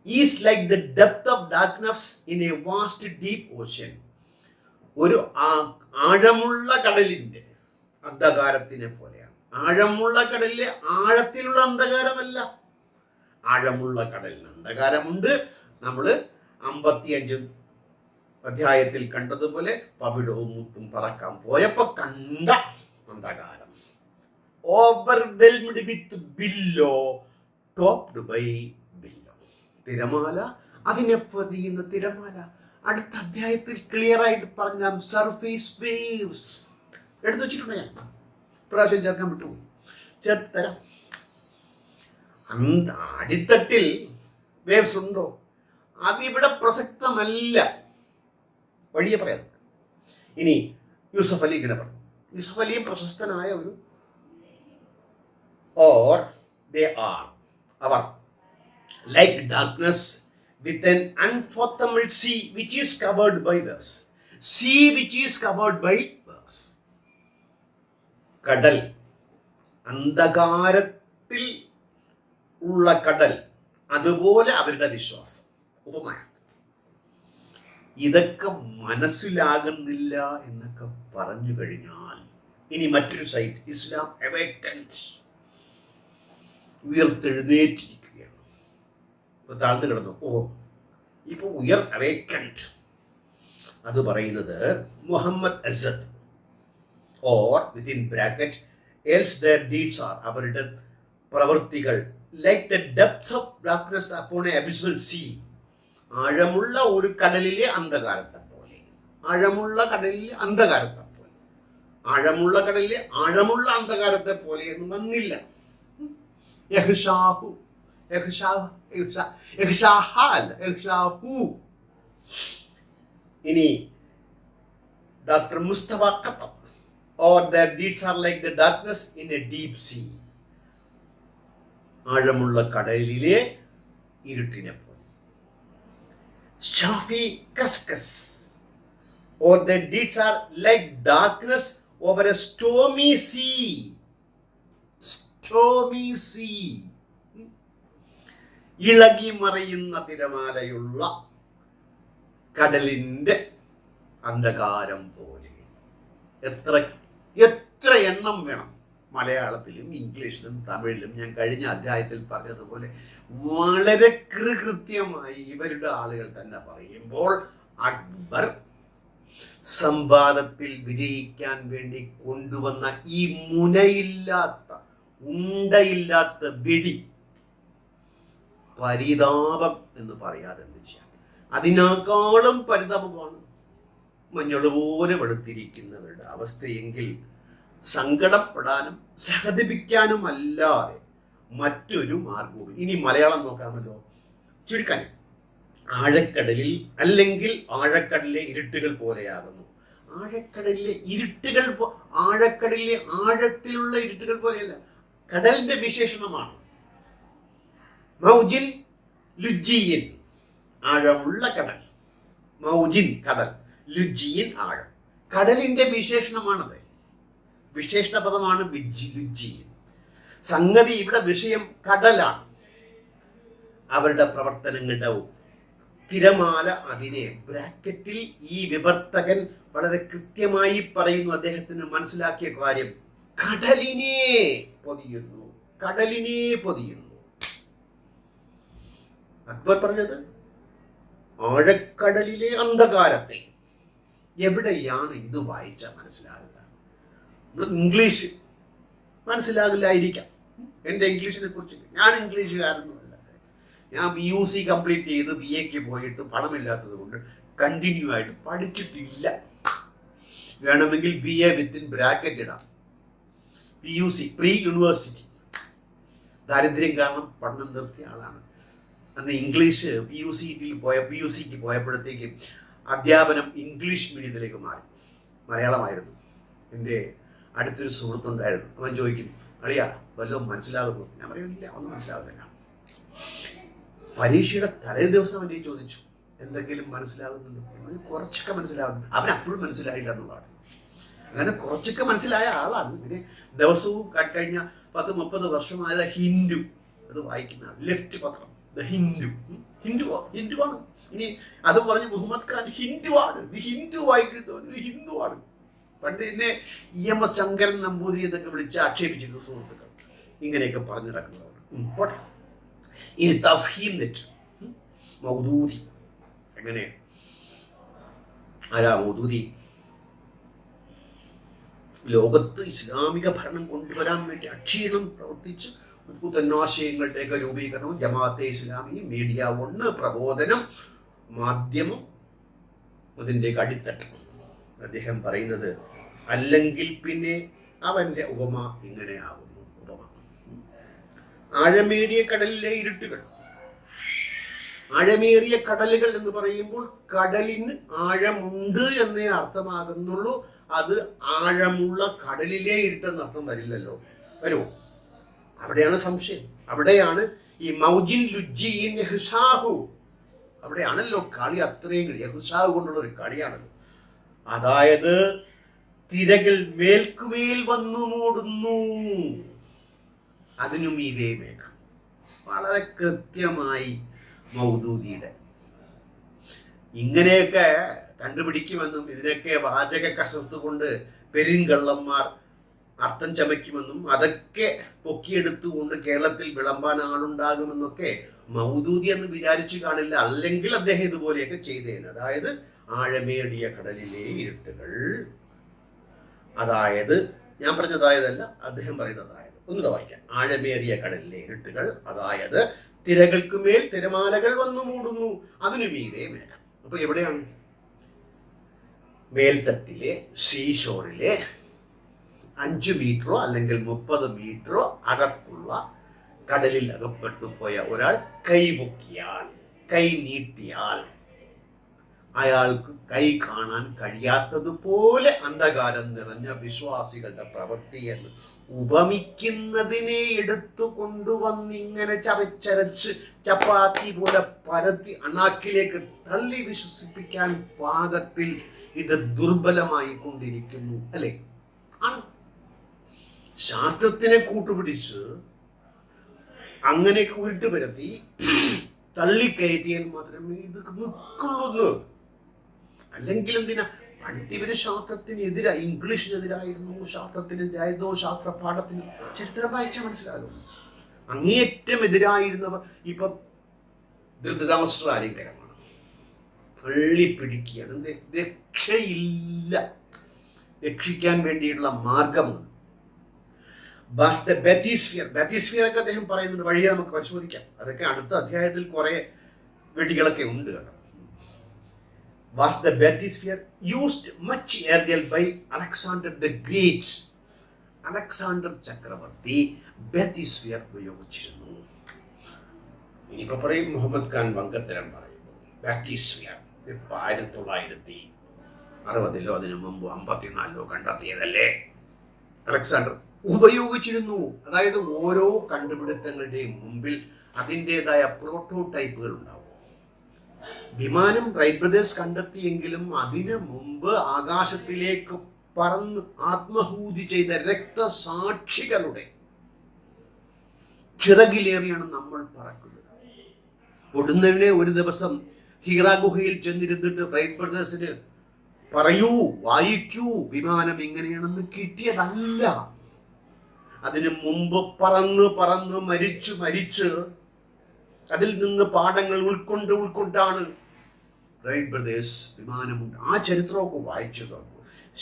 is like the depth of darkness in a vast deep ocean. ഒരു ആഴമുള്ള കടലിന്റെ അന്ധകാരത്തിനെ പോലെയാണ്. ആഴമുള്ള കടലിലെ ആഴത്തിലുള്ള അന്ധകാരമല്ല, ആഴമുള്ള കടലിന് അന്ധകാരമുണ്ട്. നമ്മൾ 55 അധ്യായത്തിൽ കണ്ടതുപോലെ പവിടവും മുത്തും പറക്കാൻ പോയപ്പോ കണ്ട അന്ധകാരം. Overwhelmed with billow, topped by billow. തിരമാല, അതിനെ പൊതിയുന്ന തിരമാല. അടുത്ത അധ്യായത്തിൽ ക്ലിയർ ആയിട്ട് പറഞ്ഞ സർഫേസ് വേവ്സ് എടുത്തു വെച്ചിട്ടുണ്ട്. ഞാൻ പ്രാവശ്യം ചേർക്കാൻ വിട്ടുപോയി, ചേർത്ത് തരാം. അടിത്തട്ടിൽ വേവ്സ് ഉണ്ടോ? അതിവിടെ പ്രസക്തമല്ല, വഴിയെ പറയാം. ഇനി യൂസഫ് അലി ഇങ്ങനെ പറഞ്ഞു. യൂസഫ് അലിയും പ്രശസ്തനായ ഒരു ഓർ ദേ ആർ, അവർ like darkness with an unfathomable sea which is covered by waves. Sea which is covered by waves. കടൽ, അന്ധകാരത്തിൽ ഉള്ള കടൽ, അതുപോലെ അവരുടെ വിശ്വാസം. ഉപമായ ഇതൊക്കെ മനസ്സിലാകുന്നില്ല എന്നൊക്കെ പറഞ്ഞു കഴിഞ്ഞാൽ, ഇനി മറ്റൊരു സൈഡ്, ഇസ്ലാം അവേക്കൻഡ്, ഉയർത്തെഴുന്നേറ്റിരിക്കുകയാണ്. താഴ്ന്നു കിടന്നു. ഇപ്പൊ അവേക്കൻഡ് അത് പറയുന്നത് Muhammad Asad, or within bracket else their deeds are, അവരുടെ പ്രവൃത്തികൾ like the depths of darkness upon a abysmal sea, ആഴമുള്ള ഒരു കടലിലെ അന്ധകാരത്തെ പോലെ. ആഴമുള്ള കടലിലെ അന്ധകാരത്തെ പോലെ, ആഴമുള്ള കടലിലെ ആഴമുള്ള അന്ധകാരത്തെ പോലെ എന്ന് വന്നില്ല. ഇനി doctor Mustafa Khattab, or their deeds are like the darkness in a deep sea. ആഴമുള്ള കടലിലെ ഇരുട്ടിനെ പോലെ. ഷാഫി കസ്കസ്, or their deeds are like darkness over a stormy sea. Stormy sea. ഇളകി മറയുന്ന തിരമാലയുള്ള കടലിന്റെ അന്ധകാരം പോലെ. എത്ര എണ്ണം വേണം? മലയാളത്തിലും ഇംഗ്ലീഷിലും തമിഴിലും ഞാൻ കഴിഞ്ഞ അധ്യായത്തിൽ പറഞ്ഞതുപോലെ വളരെ കൃത്യമായി ഇവരുടെ ആളുകൾ തന്നെ പറയുമ്പോൾ, അക്ബർ സംവാദത്തിൽ വിജയിക്കാൻ വേണ്ടി കൊണ്ടുവന്ന ഈ മുനയില്ലാത്ത, ഉണ്ടയില്ലാത്ത വെടി പരിതാപം എന്ന് പറയാതെ എന്ത് ചെയ്യാൻ? അതിനേക്കാളും പരിതാപമാണ് മഞ്ഞൾ പോലെ വെളുത്തിരിക്കുന്നവരുടെ അവസ്ഥയെങ്കിൽ സങ്കടപ്പെടാനും സഹതപിക്കാനും അല്ലാതെ മറ്റൊരു മാർഗവും. ഇനി മലയാളം നോക്കാമല്ലോ. ചുരുക്കാൻ, ആഴക്കടലിൽ അല്ലെങ്കിൽ ആഴക്കടലിലെ ഇരുട്ടുകൾ പോലെയാകുന്നു. ആഴക്കടലിലെ ഇരുട്ടുകൾ ആഴക്കടലിലെ ആഴത്തിലുള്ള ഇരുട്ടുകൾ പോലെയല്ല, കടലിന്റെ വിശേഷണമാണ്. മൗജിൻ ലുജിയിൻ, ആഴമുള്ള കടൽ. മൗജിൻ കടൽ, ലുജിയിൻ ആഴം. കടലിന്റെ വിശേഷണമാണത്, വിശേഷണ പദമാണ് ലുജിയിൻ. സംഗതി ഇവിടെ വിഷയം കടലാണ്. അവരുടെ പ്രവർത്തനങ്ങളുടെ തിരമാല അതിനെ ബ്രാക്കറ്റിൽ ഈ വിവർത്തകൻ വളരെ കൃത്യമായി പറയുന്നു. അദ്ദേഹത്തിന് മനസ്സിലാക്കിയ കാര്യം കടലിനെ പൊതിയുന്നു, കടലിനെ പൊതിയുന്നു. അക്ബർ പറഞ്ഞത് ആഴക്കടലിലെ അന്ധകാരത്തെ. എവിടെയാണ് ഇത് വായിച്ചാൽ മനസ്സിലാകുക? ഇംഗ്ലീഷ് മനസ്സിലാകില്ലായിരിക്കാം. എൻ്റെ ഇംഗ്ലീഷിനെ കുറിച്ച്, ഞാൻ ഇംഗ്ലീഷുകാരൊന്നുമല്ല. ഞാൻ BUC കംപ്ലീറ്റ് ചെയ്ത് BAക്ക് പോയിട്ട് പണമില്ലാത്തത് കൊണ്ട് കണ്ടിന്യൂ ആയിട്ട് പഠിച്ചിട്ടില്ല. വേണമെങ്കിൽ BA വിത്തിൻ ബ്രാക്കറ്റ് ഇടാം. PUC, pre university. ദാരിദ്ര്യം കാരണം പഠനം നിർത്തിയ ആളാണ്. അന്ന് ഇംഗ്ലീഷ് PUCക്ക് പോയപ്പോഴത്തേക്കും അധ്യാപനം ഇംഗ്ലീഷ് മീഡിയത്തിലേക്ക് മാറി. മലയാളമായിരുന്നു. എൻ്റെ അടുത്തൊരു സുഹൃത്തുണ്ടായിരുന്നു. അവൻ ചോദിക്കും, അളിയാ വല്ലതും മനസ്സിലാകുന്നു? ഞാൻ പറയുന്നില്ല, ഒന്നും മനസ്സിലാകുന്നില്ല. പരീക്ഷയുടെ തലേ ദിവസം അവൻ്റെ ചോദിച്ചു, എന്തെങ്കിലും മനസ്സിലാകുന്നുണ്ടോ? കുറച്ചൊക്കെ മനസ്സിലാകുന്നു. അവൻ അപ്പോഴും മനസ്സിലായില്ല എന്നുള്ളതാണ്. അങ്ങനെ കുറച്ചൊക്കെ മനസ്സിലായ ആളാണ്. പിന്നെ ദിവസവും കഴിഞ്ഞ 10-30 വർഷമായത് ഹിന്ദു അത് വായിക്കുന്ന ലെഫ്റ്റ് പത്രം, ദ ഹിന്ദുവാണ്. ഇനി അത് പറഞ്ഞ് മുഹമ്മദ് ഖാൻ ഹിന്ദുവാണ്, ഹിന്ദു വായിക്കുന്നവൻ ഹിന്ദുവാണ്. പണ്ട് എന്നെ EMS ശങ്കരൻ നമ്പൂതിരി എന്നൊക്കെ വിളിച്ച് ആക്ഷേപിച്ചിരുന്നു സുഹൃത്തുക്കൾ. ഇങ്ങനെയൊക്കെ പറഞ്ഞു നടക്കുന്നതാണ്. പോട്ടെ. ഇനി തഫ്ഹീം തെറ്റ്. മൗദൂദി എങ്ങനെ? ആരാ മൗദൂദി? ലോകത്ത് ഇസ്ലാമിക ഭരണം കൊണ്ടുവരാൻ വേണ്ടി അക്ഷീണം പ്രവർത്തിച്ച് പുത്തന്നാശയങ്ങളുടെയൊക്കെ രൂപീകരണവും ജമാഅത്തെ ഇസ്ലാമി, മീഡിയ 1, പ്രബോധനം, മാധ്യമം, അതിൻ്റെയൊക്കെ അടിത്തട്ട്. അദ്ദേഹം പറയുന്നത് അല്ലെങ്കിൽ പിന്നെ അവൻ്റെ ഉപമ ഇങ്ങനെയാകുന്നു. ഉപമ ആഴമേറിയ കടലിലെ ഇരുട്ടുകൾ. ആഴമേറിയ കടലുകൾ എന്ന് പറയുമ്പോൾ കടലിന് ആഴമുണ്ട് എന്നേ അർത്ഥമാകുന്നുള്ളൂ. അത് ആഴമുള്ള കടലിലെ ഇരുട്ടെന്ന് അർത്ഥം വരില്ലല്ലോ. വരുമോ? അവിടെയാണ് സംശയം. അവിടെയാണ് ഈ മൗജിൻ ലുജിൻ യഹ്ഷാഹു. അവിടെയാണല്ലോ കളി. അത്രയും യഹ്ഷാഹു കൊണ്ടുള്ള ഒരു കളിയാണല്ലോ. അതായത് തിരകൾ മേൽക്കുമേൽ വന്നു മൂടുന്നു, അതിനും ഇതേ മേഘം. വളരെ കൃത്യമായി മൗദൂദിയുടെ ഇങ്ങനെയൊക്കെ കണ്ടുപിടിക്കുമെന്നും ഇതിനൊക്കെ വാചക കസർത്ത് കൊണ്ട് പെരുങ്കള്ളന്മാർ അർത്ഥം ചമയ്ക്കുമെന്നും അതൊക്കെ പൊക്കിയെടുത്തുകൊണ്ട് കേരളത്തിൽ വിളമ്പാൻ ആളുണ്ടാകുമെന്നൊക്കെ മൗദൂദി എന്ന് വിചാരിച്ചു കാണില്ല. അല്ലെങ്കിൽ അദ്ദേഹം ഇതുപോലെയൊക്കെ ചെയ്തേനെ. അതായത് ആഴമേറിയ കടലിലെ ഇരുട്ടുകൾ. അതായത് ഞാൻ പറഞ്ഞതായതല്ല, അദ്ദേഹം പറയുന്നതായത്. ഒന്നുകൂടെ വായിക്കാം. ആഴമേറിയ കടലിലെ ഇരുട്ടുകൾ, അതായത് തിരകൾക്കുമേൽ തിരമാലകൾ വന്നു മൂടുന്നു, അതിനു മീതെ മേഘം. അപ്പൊ എവിടെയാണ്? മേൽത്തട്ടിലെ സീഷോറിലെ 5 മീറ്ററോ അല്ലെങ്കിൽ 30 മീറ്ററോ അകത്തുള്ള കടലിൽ അകപ്പെട്ടു പോയ ഒരാൾ കൈ പൊക്കിയാൽ, കൈ നീട്ടിയാൽ അയാൾക്ക് കൈ കാണാൻ കഴിയാത്തതുപോലെ അന്ധകാരം നിറഞ്ഞ വിശ്വാസികളുടെ പ്രവൃത്തിയെന്ന് ഉപമിക്കുന്നതിനെ എടുത്തു കൊണ്ടുവന്നിങ്ങനെ ചവച്ചരച്ച് ചപ്പാത്തി പോലെ പരത്തി അണാക്കിലേക്ക് തള്ളി വിശ്വസിപ്പിക്കാൻ പാകത്തിൽ ഇത് ദുർബലമായി കൊണ്ടിരിക്കുന്നു. അല്ലേ? ആണ്. ശാസ്ത്രത്തിനെ കൂട്ടുപിടിച്ച് അങ്ങനെയൊക്കെ ഉരുട്ടുപരത്തി തള്ളിക്കയറ്റിയാൽ മാത്രമേ ഇത് നിൽക്കുള്ളൂ. അല്ലെങ്കിൽ എന്തിനാ? പണ്ട് ഇവര് ശാസ്ത്രത്തിനെതിരായി, ഇംഗ്ലീഷിനെതിരായിരുന്നു, ശാസ്ത്രത്തിനെതിരായിരുന്നു, ശാസ്ത്രപാഠത്തിന് ചരിത്രം വായിച്ചാൽ മനസ്സിലാകും. അങ്ങേയറ്റം എതിരായിരുന്നവർ ഇപ്പം ധൃതരാഷ്ട്രാലിംഗരമാണ്. തള്ളിപ്പിടിക്കുകയാണ്. എന്ത്? രക്ഷയില്ല. രക്ഷിക്കാൻ വേണ്ടിയിട്ടുള്ള മാർഗമുണ്ട്. ബാറ്റിസ്ഫിയർ ഒക്കെ അദ്ദേഹം പറയുന്നുണ്ട്. വഴിയെ നമുക്ക് പരിശോധിക്കാം. അതൊക്കെ അടുത്ത അധ്യായത്തിൽ കുറെ വെടികളൊക്കെ ഉണ്ട് കേട്ടോ. was the bathysphere used much earlier by Alexander the Great. Alexander ചക്രവർത്തി ബാത്തിസ്ഫിയർ ഉപയോഗിച്ചിരുന്നു. ഇനിയിപ്പോ പറയും മുഹമ്മദ് ഖാൻ വങ്കത്തരം പറയുമ്പോൾ ബാത്തിസ്ഫിയർ 1960 അതിനു മുമ്പ് 54 കണ്ടെത്തിയതല്ലേ. അലക്സാണ്ടർ ഉപയോഗിച്ചിരുന്നു. അതായത് ഓരോ കണ്ടുപിടുത്തങ്ങളുടെയും മുമ്പിൽ അതിൻ്റെതായ പ്രോട്ടോടൈപ്പുകൾ ഉണ്ടാവും. വിമാനം റൈറ്റ് ബ്രദേഴ്സ് കണ്ടെത്തിയെങ്കിലും അതിനു മുമ്പ് ആകാശത്തിലേക്ക് പറന്ന് ആത്മഹൂതി ചെയ്ത രക്തസാക്ഷികളുടെ ചിറകിലേറിയാണ് നമ്മൾ പറക്കുന്നത്. പൊടുന്നതിനെ ഒരു ദിവസം ഹീറ ഗുഹയിൽ ചെന്നിരുന്നിട്ട് റൈറ്റ് ബ്രദേഴ്സിന് പറയൂ, വായിക്കൂ, വിമാനം ഇങ്ങനെയാണെന്ന് കിട്ടിയതല്ല. അതിനു മുമ്പ് പറന്ന് മരിച്ച് അതിൽ നിന്ന് പാഠങ്ങൾ ഉൾക്കൊണ്ടാണ് റൈറ്റ് ബ്രദേഴ്സ് വിമാനമുണ്ട്. ആ ചരിത്രമൊക്കെ വായിച്ചു നോക്കൂ.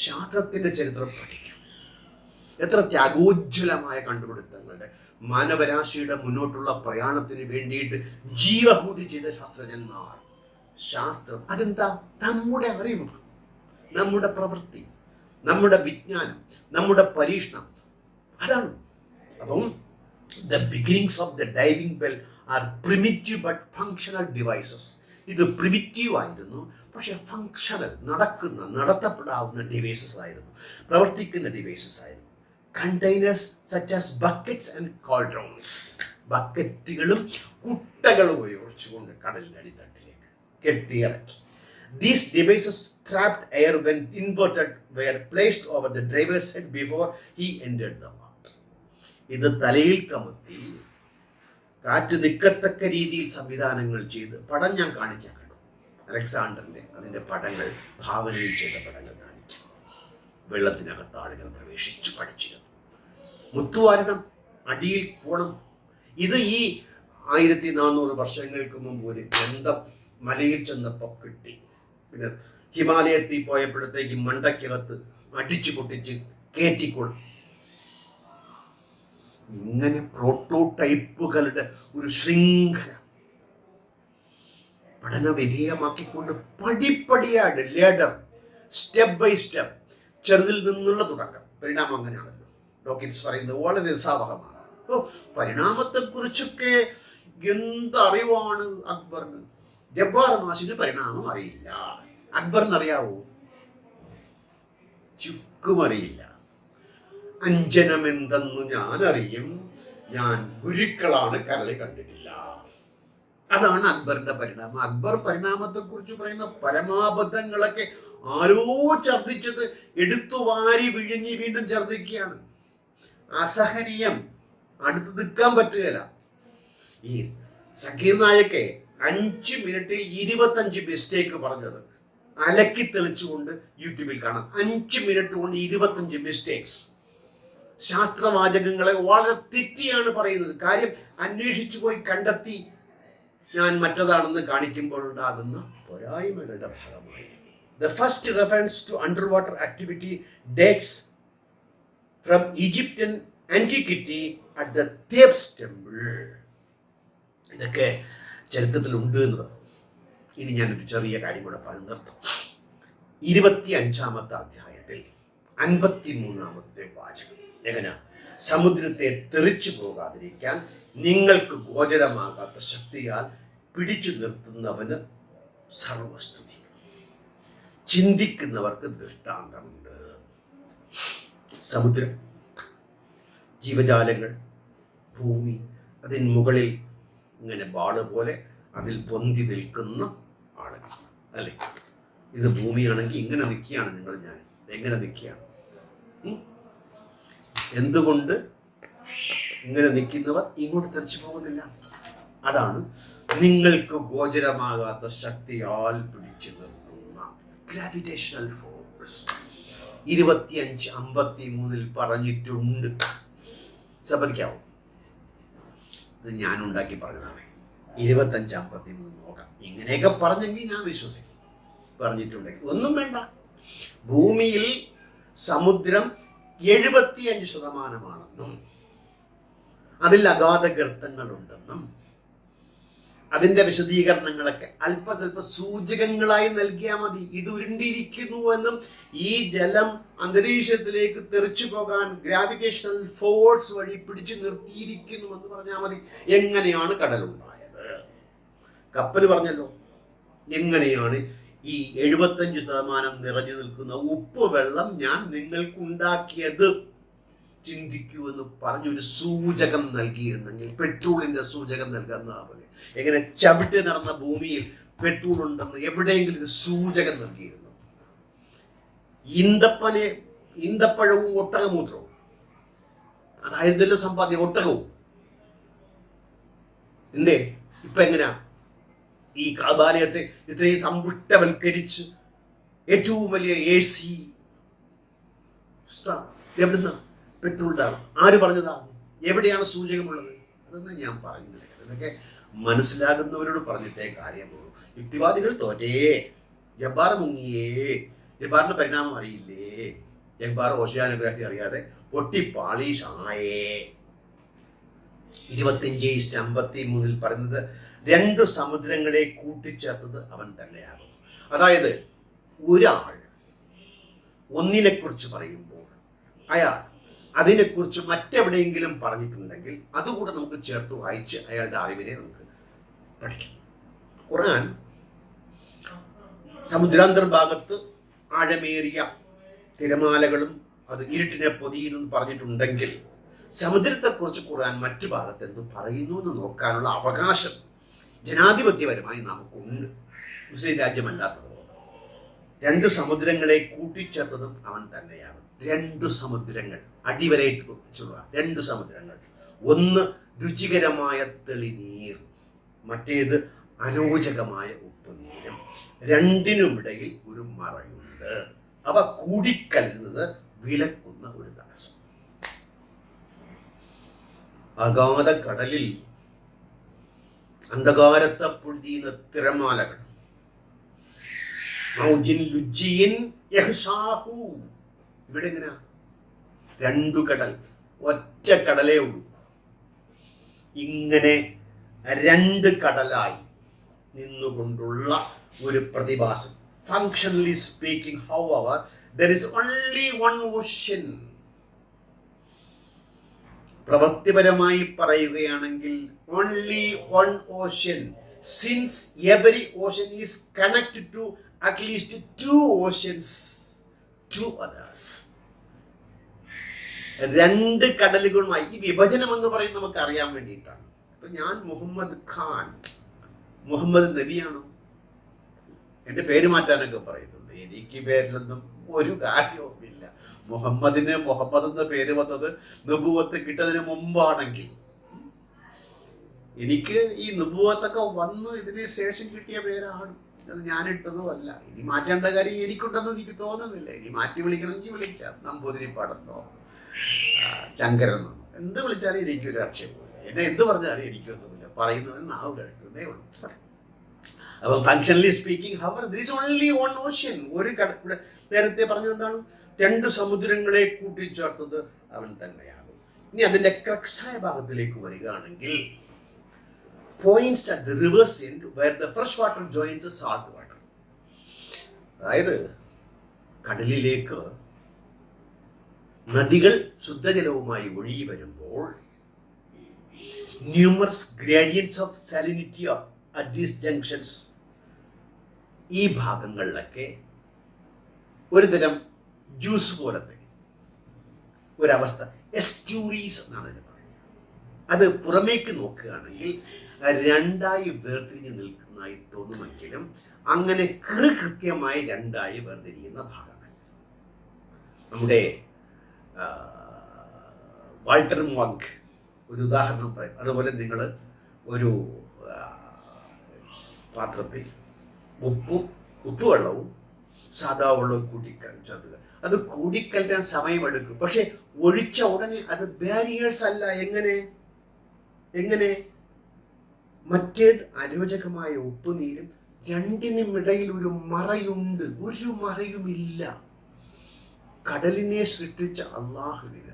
ശാസ്ത്രത്തിന്റെ ചരിത്രം പഠിക്കും. എത്ര ത്യാഗോജ്വലമായ കണ്ടുപിടുത്തങ്ങളുടെ മാനവരാശിയുടെ മുന്നോട്ടുള്ള പ്രയാണത്തിന് വേണ്ടിയിട്ട് ജീവഹൂതി ചെയ്ത ശാസ്ത്രജ്ഞന്മാർ. ശാസ്ത്രം അതെന്താ? നമ്മുടെ അറിവ്, നമ്മുടെ പ്രവൃത്തി, നമ്മുടെ വിജ്ഞാനം, നമ്മുടെ പരീക്ഷണം, അതാണ്. അപ്പം the beginnings of the diving bell are primitive but functional devices. ഇത് പ്രിമിറ്റീവ് ആയിരുന്നു, പക്ഷെ ഫങ്ഷണൽ, നടത്തപ്പെടാവുന്ന ഡിവൈസസ് ആയിരുന്നു, പ്രവർത്തിക്കുന്ന ഡിവൈസസ് ആയിരുന്നു. Containers such as buckets and cauldrons. ബക്കറ്റുകളും കുട്ടകളും ഉപയോഗിച്ചുകൊണ്ട് കടലിൻ്റെ അടിത്തട്ടിലേക്ക് കെട്ടിയിറക്കി. These devices trapped air when inverted were placed over the driver's head before he entered the water. ഇത് തലയിൽ കമത്തി കാറ്റ് നിൽക്കത്തക്ക രീതിയിൽ സംവിധാനങ്ങൾ ചെയ്ത് പടം ഞാൻ കാണിക്കാൻ കണ്ടു. അലക്സാണ്ടറിന്റെ അതിൻ്റെ പടങ്ങൾ, ഭാവനയിൽ ചെയ്ത പടങ്ങൾ കാണിക്കാം. വെള്ളത്തിനകത്ത് ആളുകൾ പ്രവേശിച്ച് പഠിച്ചിരുന്നു. മുത്തുവാരണം, അടിയിൽ പോണം. ഇത് ഈ 1400 വർഷങ്ങൾക്ക് മുമ്പ് ഒരു ഗ്രന്ഥം മലയിൽ ചെന്നപ്പോൾ കിട്ടി. പിന്നെ ഹിമാലയത്തിൽ പോയപ്പോഴത്തേക്ക് മണ്ടയ്ക്കകത്ത് അടിച്ചു പൊട്ടിച്ച് കയറ്റിക്കൊള്ളും. ഇങ്ങനെ പ്രോട്ടോടൈപ്പുകളുടെ ഒരു ശൃംഖല പഠനവിധേയമാക്കിക്കൊണ്ട് പടിപ്പടിയായിട്ട് ലേഡർ, സ്റ്റെപ്പ് ബൈ സ്റ്റെപ്പ്, ചെറുതിൽ നിന്നുള്ള തുടക്കം. പരിണാമം അങ്ങനെയാണല്ലോ. ഡോക്കിൻസ് പറയുന്നത് വളരെ രസാവഹമാണ്. പരിണാമത്തെക്കുറിച്ചൊക്കെ എന്തറിവാണ് അക്ബറിന്. ജബ്ബാർ മാഷിന് പരിണാമം അറിയില്ല. അക്ബറിന് അറിയാവോ? ചുക്കും അറിയില്ല. അഞ്ജനമെന്തെന്നു ഞാൻ അറിയും, ഞാൻ ഗുരുക്കളാണ് കരളി കണ്ടിട്ടില്ല. അതാണ് അക്ബറിന്റെ പരിണാമം. അക്ബർ പരിണാമത്തെക്കുറിച്ച് പറയുന്ന പരമാബദ്ധങ്ങളൊക്കെ ആരോ ഛർദ്ദിച്ചത് എടുത്തു വാരി വിഴുങ്ങി വീണ്ടും ഛർദ്ദിക്കുകയാണ്. അസഹനീയം, അടുത്ത് നിൽക്കാൻ പറ്റുകയില്ല. ഈ സക്കീർ നായക്കെ 5 മിനിറ്റിൽ 25 മിസ്റ്റേക്ക് പറഞ്ഞത് അലക്കി തെളിച്ചുകൊണ്ട് യൂട്യൂബിൽ കാണാം. 5 മിനിറ്റ് കൊണ്ട് 25 മിസ്റ്റേക്സ്. ശാസ്ത്രവാചകങ്ങളെ വളരെ തെറ്റിയാണ് പറയുന്നത്. കാര്യം അന്വേഷിച്ചു പോയി കണ്ടെത്തി ഞാൻ മറ്റതാണെന്ന് കാണിക്കുമ്പോഴുണ്ടാകുന്ന പോരായ്മകളുടെ ഭാഗമായി. The first reference to underwater activity dates from Egyptian antiquity at the Thebes temple. ഇതൊക്കെ ചരിത്രത്തിലുണ്ട് എന്ന് പറഞ്ഞു. ഇനി ഞാനൊരു ചെറിയ കാര്യം കൂടെ പറഞ്ഞു നിർത്തും. 25-ാമത്തെ അധ്യായത്തിൽ 53-ാമത്തെ വാചകം എങ്ങനെ? സമുദ്രത്തെ തെറിച്ചു പോകാതിരിക്കാൻ നിങ്ങൾക്ക് ഗോചരമാകാത്ത ശക്തിയാൽ പിടിച്ചു നിർത്തുന്നവന് സർവസ്തുതി. ചിന്തിക്കുന്നവർക്ക് ദൃഷ്ടാന്തമുണ്ട്. സമുദ്രം, ജീവജാലങ്ങൾ, ഭൂമി, അതിന് മുകളിൽ ഇങ്ങനെ ബാള് പോലെ അതിൽ പൊന്തി നിൽക്കുന്ന ആളുകൾ അല്ലേ? ഇത് ഭൂമിയാണെങ്കിൽ ഇങ്ങനെ നിൽക്കുകയാണ്. ഞാൻ എങ്ങനെ നിൽക്കുകയാണ്? എന്തുകൊണ്ട് ഇങ്ങനെ നിൽക്കുന്നവർ ഇങ്ങോട്ട് തെറിച്ചു പോകുന്നില്ല? അതാണ് നിങ്ങൾക്ക് ഗോചരമാകാത്ത ശക്തിയാൽ പിടിച്ചു നിർത്തുന്ന ഗ്രാവിറ്റേഷണൽ ഫോഴ്സ്. 25:53 പറഞ്ഞിട്ടുണ്ട്. സമ്മതിക്കാവോ? ഇത് ഞാൻ ഉണ്ടാക്കി പറഞ്ഞതാണ്. 25:53 നോക്കാം. ഇങ്ങനെയൊക്കെ പറഞ്ഞെങ്കിൽ ഞാൻ വിശ്വസിക്കും. പറഞ്ഞിട്ടുണ്ടെങ്കിൽ ഒന്നും വേണ്ട. ഭൂമിയിൽ സമുദ്രം 75% അതിൽ അഗാധ ഗർത്തങ്ങളുണ്ടെന്നും അതിന്റെ വിശദീകരണങ്ങളൊക്കെ അല്പസ്വല്പ സൂചകങ്ങളായി നൽകിയാൽ മതി. ഇത് ഉരുണ്ടിരിക്കുന്നു എന്നും ഈ ജലം അന്തരീക്ഷത്തിലേക്ക് തെറിച്ചു പോകാൻ ഗ്രാവിറ്റേഷണൽ ഫോഴ്സ് വഴി പിടിച്ചു നിർത്തിയിരിക്കുന്നു എന്ന് പറഞ്ഞാൽ മതി. എങ്ങനെയാണ് കടലുണ്ടായത്? കപ്പൽ പറഞ്ഞല്ലോ. എങ്ങനെയാണ് ഈ 75% നിറഞ്ഞു നിൽക്കുന്ന ഉപ്പ് വെള്ളം ഞാൻ നിങ്ങൾക്കുണ്ടാക്കിയത്? ചിന്തിക്കൂ എന്ന് പറഞ്ഞൊരു സൂചകം നൽകിയിരുന്നെങ്കിൽ, പെട്രോളിന്റെ സൂചകം നൽകുന്നതാണ്. എങ്ങനെ ചവിട്ടി നടന്ന ഭൂമിയിൽ പെട്രോൾ ഉണ്ടെന്ന് എവിടെയെങ്കിലും ഒരു സൂചകം നൽകിയിരുന്നു. ഈന്തപ്പഴവും ഒട്ടകമൂത്രവും, അതായിരുന്നല്ലോ സമ്പാദ്യം, ഒട്ടകവും. എന്തേ ഇപ്പൊ എങ്ങനെയാ ഈ കാബാലയത്തെ ഇത്രയും സമ്പുഷ്ടവൽക്കരിച്ച് ഏറ്റവും വലിയ AC എവിടുന്ന? പെട്രോളിന്റെ ആണ്. ആര് പറഞ്ഞതാ? എവിടെയാണ് സൂചകമുള്ളത്? അതൊന്നും ഞാൻ പറയുന്നില്ല. ഇതൊക്കെ മനസ്സിലാകുന്നവരോട് പറഞ്ഞിട്ടേ കാര്യമുള്ളൂ. യുക്തിവാദികൾ തോറ്റേ, ജബ്ബാർ മുങ്ങിയേ, ജബ്ബാറിന്റെ പരിണാമം അറിയില്ലേ, ജബ്ബാർ ഓഷ്യാനോഗ്രാഫി അറിയാതെ പൊട്ടിപ്പാളീഷായേ. 25:53 പറയുന്നത് 2 സമുദ്രങ്ങളെ കൂട്ടിച്ചേർത്തത് അവൻ തന്നെയാകും. അതായത് ഒരാൾ ഒന്നിനെ കുറിച്ച് പറയുമ്പോൾ അയാൾ അതിനെക്കുറിച്ച് മറ്റെവിടെയെങ്കിലും പറഞ്ഞിട്ടുണ്ടെങ്കിൽ അതുകൂടെ നമുക്ക് ചേർത്ത് വായിച്ച് അയാളുടെ അറിവിനെ നമുക്ക് പഠിക്കാം. ഖുർആൻ സമുദ്രാന്തർഭാഗത്ത് ആഴമേറിയ തിരമാലകളും അത് ഇരുട്ടിനെ പൊതിയുന്നു പറഞ്ഞിട്ടുണ്ടെങ്കിൽ സമുദ്രത്തെക്കുറിച്ച് ഖുർആൻ മറ്റു ഭാഗത്ത് എന്ത് പറയുന്നു എന്ന് നോക്കാനുള്ള അവകാശം ജനാധിപത്യപരമായി നമുക്കുണ്ട്, മുസ്ലിം രാജ്യമല്ലാത്തതുകൊണ്ട്. 2 സമുദ്രങ്ങളെ കൂട്ടിച്ചേർത്തതും അവൻ തന്നെയാണ്. 2 സമുദ്രങ്ങൾ അടിവരയിട്ട് വെച്ചുള്ള 2 സമുദ്രങ്ങൾ. ഒന്ന് രുചികരമായ തെളിനീർ, മറ്റേത് അരോചകമായ ഉപ്പുനീരും. രണ്ടിനുമിടയിൽ ഒരു മറയുണ്ട്. അവ കൂടിക്കലരുന്നത് വിലക്കുന്ന ഒരു തടസ്സം. അഗാധ കടലിൽ അന്ധകാരത്തെ പൊഴിയുന്ന തിരമാലകൾ. ഇവിടെ എങ്ങനെയാ? 2 കടൽ, ഒറ്റ കടലേ ഉള്ളൂ. ഇങ്ങനെ 2 കടലായി നിന്നുകൊണ്ടുള്ള ഒരു പ്രതിഭാസം. Functionally speaking, however, there is only one ocean. പ്രവൃത്തിപരമായി പറയുകയാണെങ്കിൽ only one ocean, since every ocean is connected to at least 2 oceans, 2 others. 2 കടലുകളുമായി ഈ വിഭജനം എന്ന് പറയുന്നത് നമുക്ക് അറിയാൻ വേണ്ടിയിട്ടാണ്. ഇപ്പൊ ഞാൻ മുഹമ്മദ് ഖാൻ, മുഹമ്മദ് നബിയാണോ? എൻ്റെ പേര് മാറ്റാനൊക്കെ പറയുന്നുണ്ട്. എനിക്ക് പേരിലൊന്നും ഒരു കാര്യവുമില്ല. മുഹമ്മദിന് മുഹമ്മദ് എന്ന പേര് വന്നത് നുബുവത്ത് കിട്ടതിന് മുമ്പാണെങ്കിൽ, എനിക്ക് ഈ നുബുവത്തൊക്കെ വന്നു ഇതിന് ശേഷം കിട്ടിയ പേരാണ്. അത് ഞാനിട്ടതും അല്ല. ഇനി മാറ്റേണ്ട കാര്യം എനിക്കുണ്ടെന്ന് എനിക്ക് തോന്നുന്നില്ല. ഇനി മാറ്റി വിളിക്കണമെങ്കിൽ വിളിക്കാം. നമ്പൂതിരിപ്പാടെന്നോ ചങ്കരെന്നോ എന്ത് വിളിച്ചാലും എനിക്കൊരു ആക്ഷേപമില്ല. എന്നെ എന്ത് പറഞ്ഞാലും എനിക്കൊന്നുമില്ല. പറയുന്നവന് നാവ് കഴിക്കുന്നേ ഉള്ളൂ. അപ്പം functionally speaking, however, there is only one ocean. ഒരു കടൽ. നേരത്തെ പറഞ്ഞു എന്താണ്? 2 സമുദ്രങ്ങളെ കൂട്ടിച്ചേർത്തത് അവൻ തന്നെയാകും. ഇനി അതിന്റെ ക്രക്സായ ഭാഗത്തിലേക്ക് വരികയാണെങ്കിൽ, points at the river's end where the fresh water joins the salt water. അതായത് കടലിലേക്ക് നദികൾ ശുദ്ധജലവുമായി ഒഴുകി വരുമ്പോൾ numerous gradients of salinity at these junctions, ഈ ഭാഗങ്ങളിലൊക്കെ ഒരുതരം ജ്യൂസ് പോലത്തെ ഒരവസ്ഥ, എസ്റ്റൂറീസ് എന്നാണ് ഇതിന് പറയുന്നത്. അത് പുറമേക്ക് നോക്കുകയാണെങ്കിൽ 2ആയി വേർതിരിഞ്ഞ് നിൽക്കുന്നതായി തോന്നുമെങ്കിലും അങ്ങനെ കൃത്യമായി 2ആയി വേർതിരിയുന്ന ഭാഗങ്ങൾ. നമ്മുടെ വാൾട്ടർ മോങ്ക് ഒരു ഉദാഹരണം പറയും. അതുപോലെ നിങ്ങൾ ഒരു പാത്രത്തിൽ ഉപ്പുവെള്ളവും സാധാ വെള്ളവും കൂട്ടിക്കലർത്തുക. അത് കൂടിക്കലരാൻ സമയമെടുക്കും. പക്ഷെ ഒഴിച്ച ഉടനെ അത് ബാരിയേഴ്സ് അല്ല. എങ്ങനെ മറ്റേത് അരോചകമായ ഉപ്പുനീരും, രണ്ടിനുമിടയിൽ ഒരു മറയുണ്ട്. ഒരു മറയുമില്ല. കടലിനെ സൃഷ്ടിച്ച അള്ളാഹുവിന്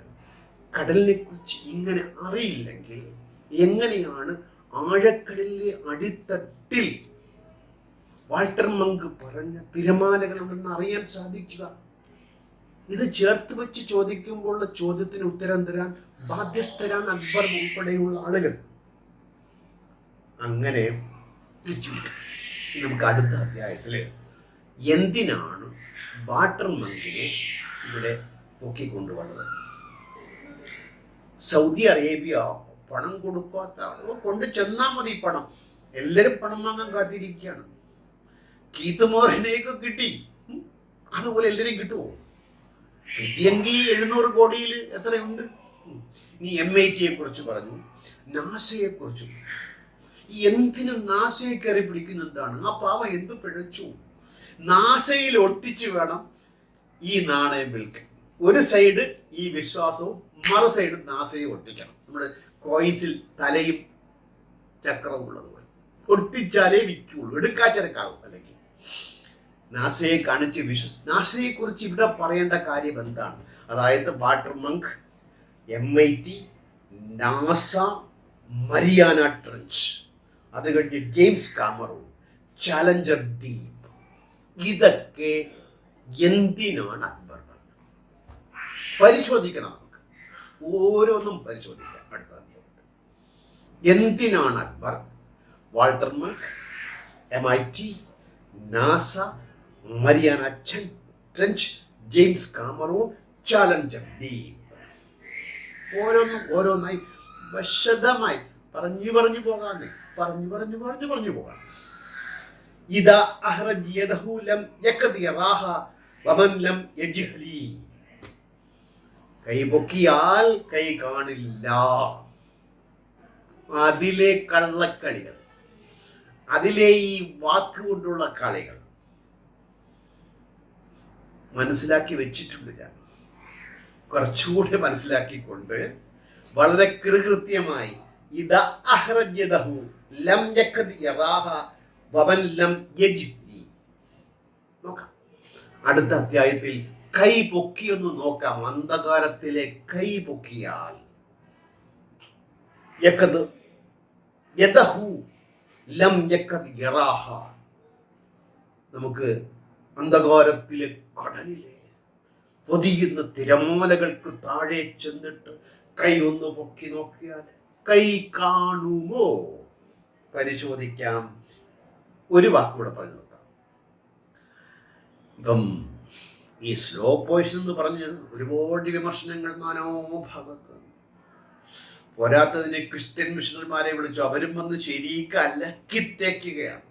കടലിനെ കുറിച്ച് ഇങ്ങനെ അറിയില്ലെങ്കിൽ എങ്ങനെയാണ് ആഴക്കടലിലെ അടിത്തട്ടിൽ വാൾട്ടർ മങ്ക് പറഞ്ഞ തിരമാലകളുണ്ടെന്ന് അറിയാൻ സാധിക്കുക? ഇത് ചേർത്ത് വെച്ച് ചോദിക്കുമ്പോഴുള്ള ചോദ്യത്തിന് ഉത്തരം തരാൻ ബാധ്യസ്ഥരാണ് അക്ബർ ഉൾപ്പെടെയുള്ള ആളുകൾ. അങ്ങനെ നമുക്ക് അടുത്ത അധ്യായത്തിൽ എന്തിനാണ് വാൾട്ടർ മങ്കിനെ ഇവിടെ പൊക്കിക്കൊണ്ടുവന്നത്? സൗദി അറേബ്യ പണം കൊടുക്കാത്ത ആളുകൾ കൊണ്ട് ചെന്നാൽ മതി പണം. എല്ലാവരും പണം വാങ്ങാൻ കാത്തിരിക്കുകയാണ്. കീത്തുമോറിനെയൊക്കെ കിട്ടി, അതുപോലെ എല്ലാവരും കിട്ടുമോ? കിട്ടിയെങ്കിൽ 700 കോടിയിൽ എത്രയുണ്ട്? ഇനി MIT കുറിച്ച് പറഞ്ഞു, നാസയെ കുറിച്ചു. എന്തിനും നാസയെ കയറി പിടിക്കുന്ന എന്താണ്? ആ പാവം എന്ത് പിഴച്ചു? നാസയിൽ ഒട്ടിച്ചു വേണം ഈ നാണയം വിൽക്കാൻ. ഒരു സൈഡ് ഈ വിശ്വാസവും മറു സൈഡ് നാസയെ ഒട്ടിക്കണം. നമ്മുടെ കോയിൻസിൽ തലയും ചക്രവും ഉള്ളതുപോലെ ഒട്ടിച്ചാലേ വിൽക്കുള്ളൂ, എടുക്കാച്ചരക്കാവും. അല്ലെങ്കിൽ നാസയെ കാണിച്ച് നാസയെ കുറിച്ച് ഇവിടെ പറയേണ്ട കാര്യം എന്താണ്? അതായത് Walter Munk, MIT, NASA, Mariana trench, അത് കഴിഞ്ഞ് ജെയിംസ് കാമറൂൺ, ചാലഞ്ചർ ഡീപ്പ്, ഇതൊക്കെ എന്തിനാണ് അക്ബർ പറഞ്ഞത്? പരിശോധിക്കണം. നമുക്ക് ഓരോന്നും പരിശോധിക്കാം. അടുത്ത അധ്യായത്തിൽ എന്തിനാണ് Akbar Walter Munk, MIT, NASA, Mariana trench, James Cameron, Challenger deep, ഓരോന്നായി വിശദമായി പറഞ്ഞു പോകാം. ഇദാ അഹ്റജ യദഹു ലം യഖദി യറാഹ വമൻ ലം യജ്ഹലി. കൈ പൊക്കിയാൽ കൈ കാണില്ല. അതിലെ കള്ളക്കളികൾ, അതിലെ ഈ വാക്കുകൊണ്ടുള്ള കളികൾ മനസ്സിലാക്കി വെച്ചിട്ടുണ്ട്. ഞാൻ കുറച്ചുകൂടെ മനസ്സിലാക്കിക്കൊണ്ട് വളരെ കൃത്യമായി ഇദാ അഹ്റജ യദഹു ലം യഖദി യറാഹ വമൻ ലം യജ്ഹലി. നോക്കാം അടുത്ത അധ്യായത്തിൽ. കൈ പൊക്കിയൊന്ന് നോക്കാം. അന്ധകാരത്തിലെ കൈ പൊക്കിയാൽ യദഹു ലം യഖദി യറാഹ. നമുക്ക് അന്ധകാരത്തിലെ കടലിലെ പൊതിയുന്ന തിരമാലകൾക്ക് താഴെ ചെന്നിട്ട് കൈ ഒന്ന് പൊക്കി നോക്കിയാൽ കൈ കാണുമോ? പരിശോധിക്കാം. ഒരു വാക്കുകൂടെ പറഞ്ഞു നോക്കാം. ഇപ്പം ഈ സ്ലോ പോയിഷൻ എന്ന് പറഞ്ഞ് ഒരുപാട് വിമർശനങ്ങൾ നാനാഭാഗത്ത്. പോരാത്തതിനെ ക്രിസ്ത്യൻ മിഷണറിമാരെ വിളിച്ചു, അവരും വന്ന് ശരിക്ക് അലക്കിത്തേക്കുകയാണ്.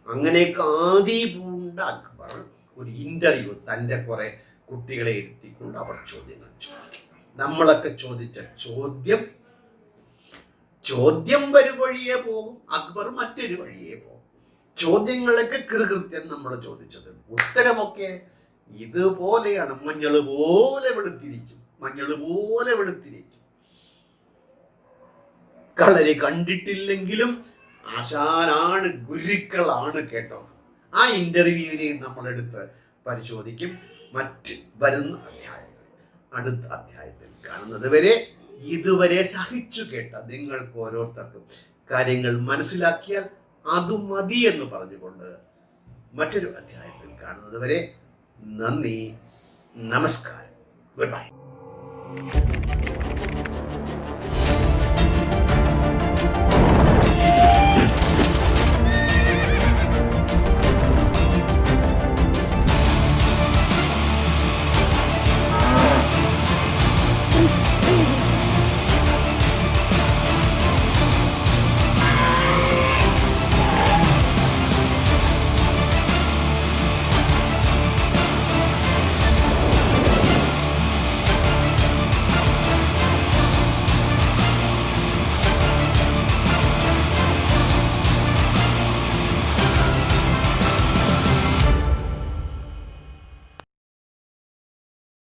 അങ്ങനെയൊക്കെ ആദി പൂണ്ട അക്ബർ ഒരു ഇന്റർവ്യൂ തൻ്റെ കുറെ കുട്ടികളെ ഇരുത്തിക്കൊണ്ട് അവർ ചോദ്യങ്ങൾ ചോദിക്കും. നമ്മളൊക്കെ ചോദിച്ച ചോദ്യം ഒരു വഴിയേ പോകും, അക്ബർ മറ്റൊരു വഴിയേ പോകും. ചോദ്യങ്ങളൊക്കെ കൃത്യം നമ്മൾ ചോദിച്ചത്, ഉത്തരമൊക്കെ ഇതുപോലെയാണ്. മഞ്ഞൾ പോലെ വെളുത്തിരിക്കും. കളരി കണ്ടിട്ടില്ലെങ്കിലും ആശാനാണ്, ഗുരുക്കളാണ് കേട്ടോ. ആ ഇന്റർവ്യൂവിനെ നമ്മളെടുത്ത് പരിശോധിക്കും. മറ്റ് വരുന്ന അധ്യായങ്ങൾ അടുത്ത അധ്യായത്തിൽ കാണുന്നത് വരെ ഇതുവരെ സഹിച്ചു കേട്ട നിങ്ങൾക്ക് ഓരോരുത്തർക്കും കാര്യങ്ങൾ മനസ്സിലാക്കിയാൽ അത് മതി എന്ന് പറഞ്ഞുകൊണ്ട് മറ്റൊരു അധ്യായത്തിൽ കാണുന്നത് വരെ നന്ദി, നമസ്കാരം, ഗുഡ് ബൈ.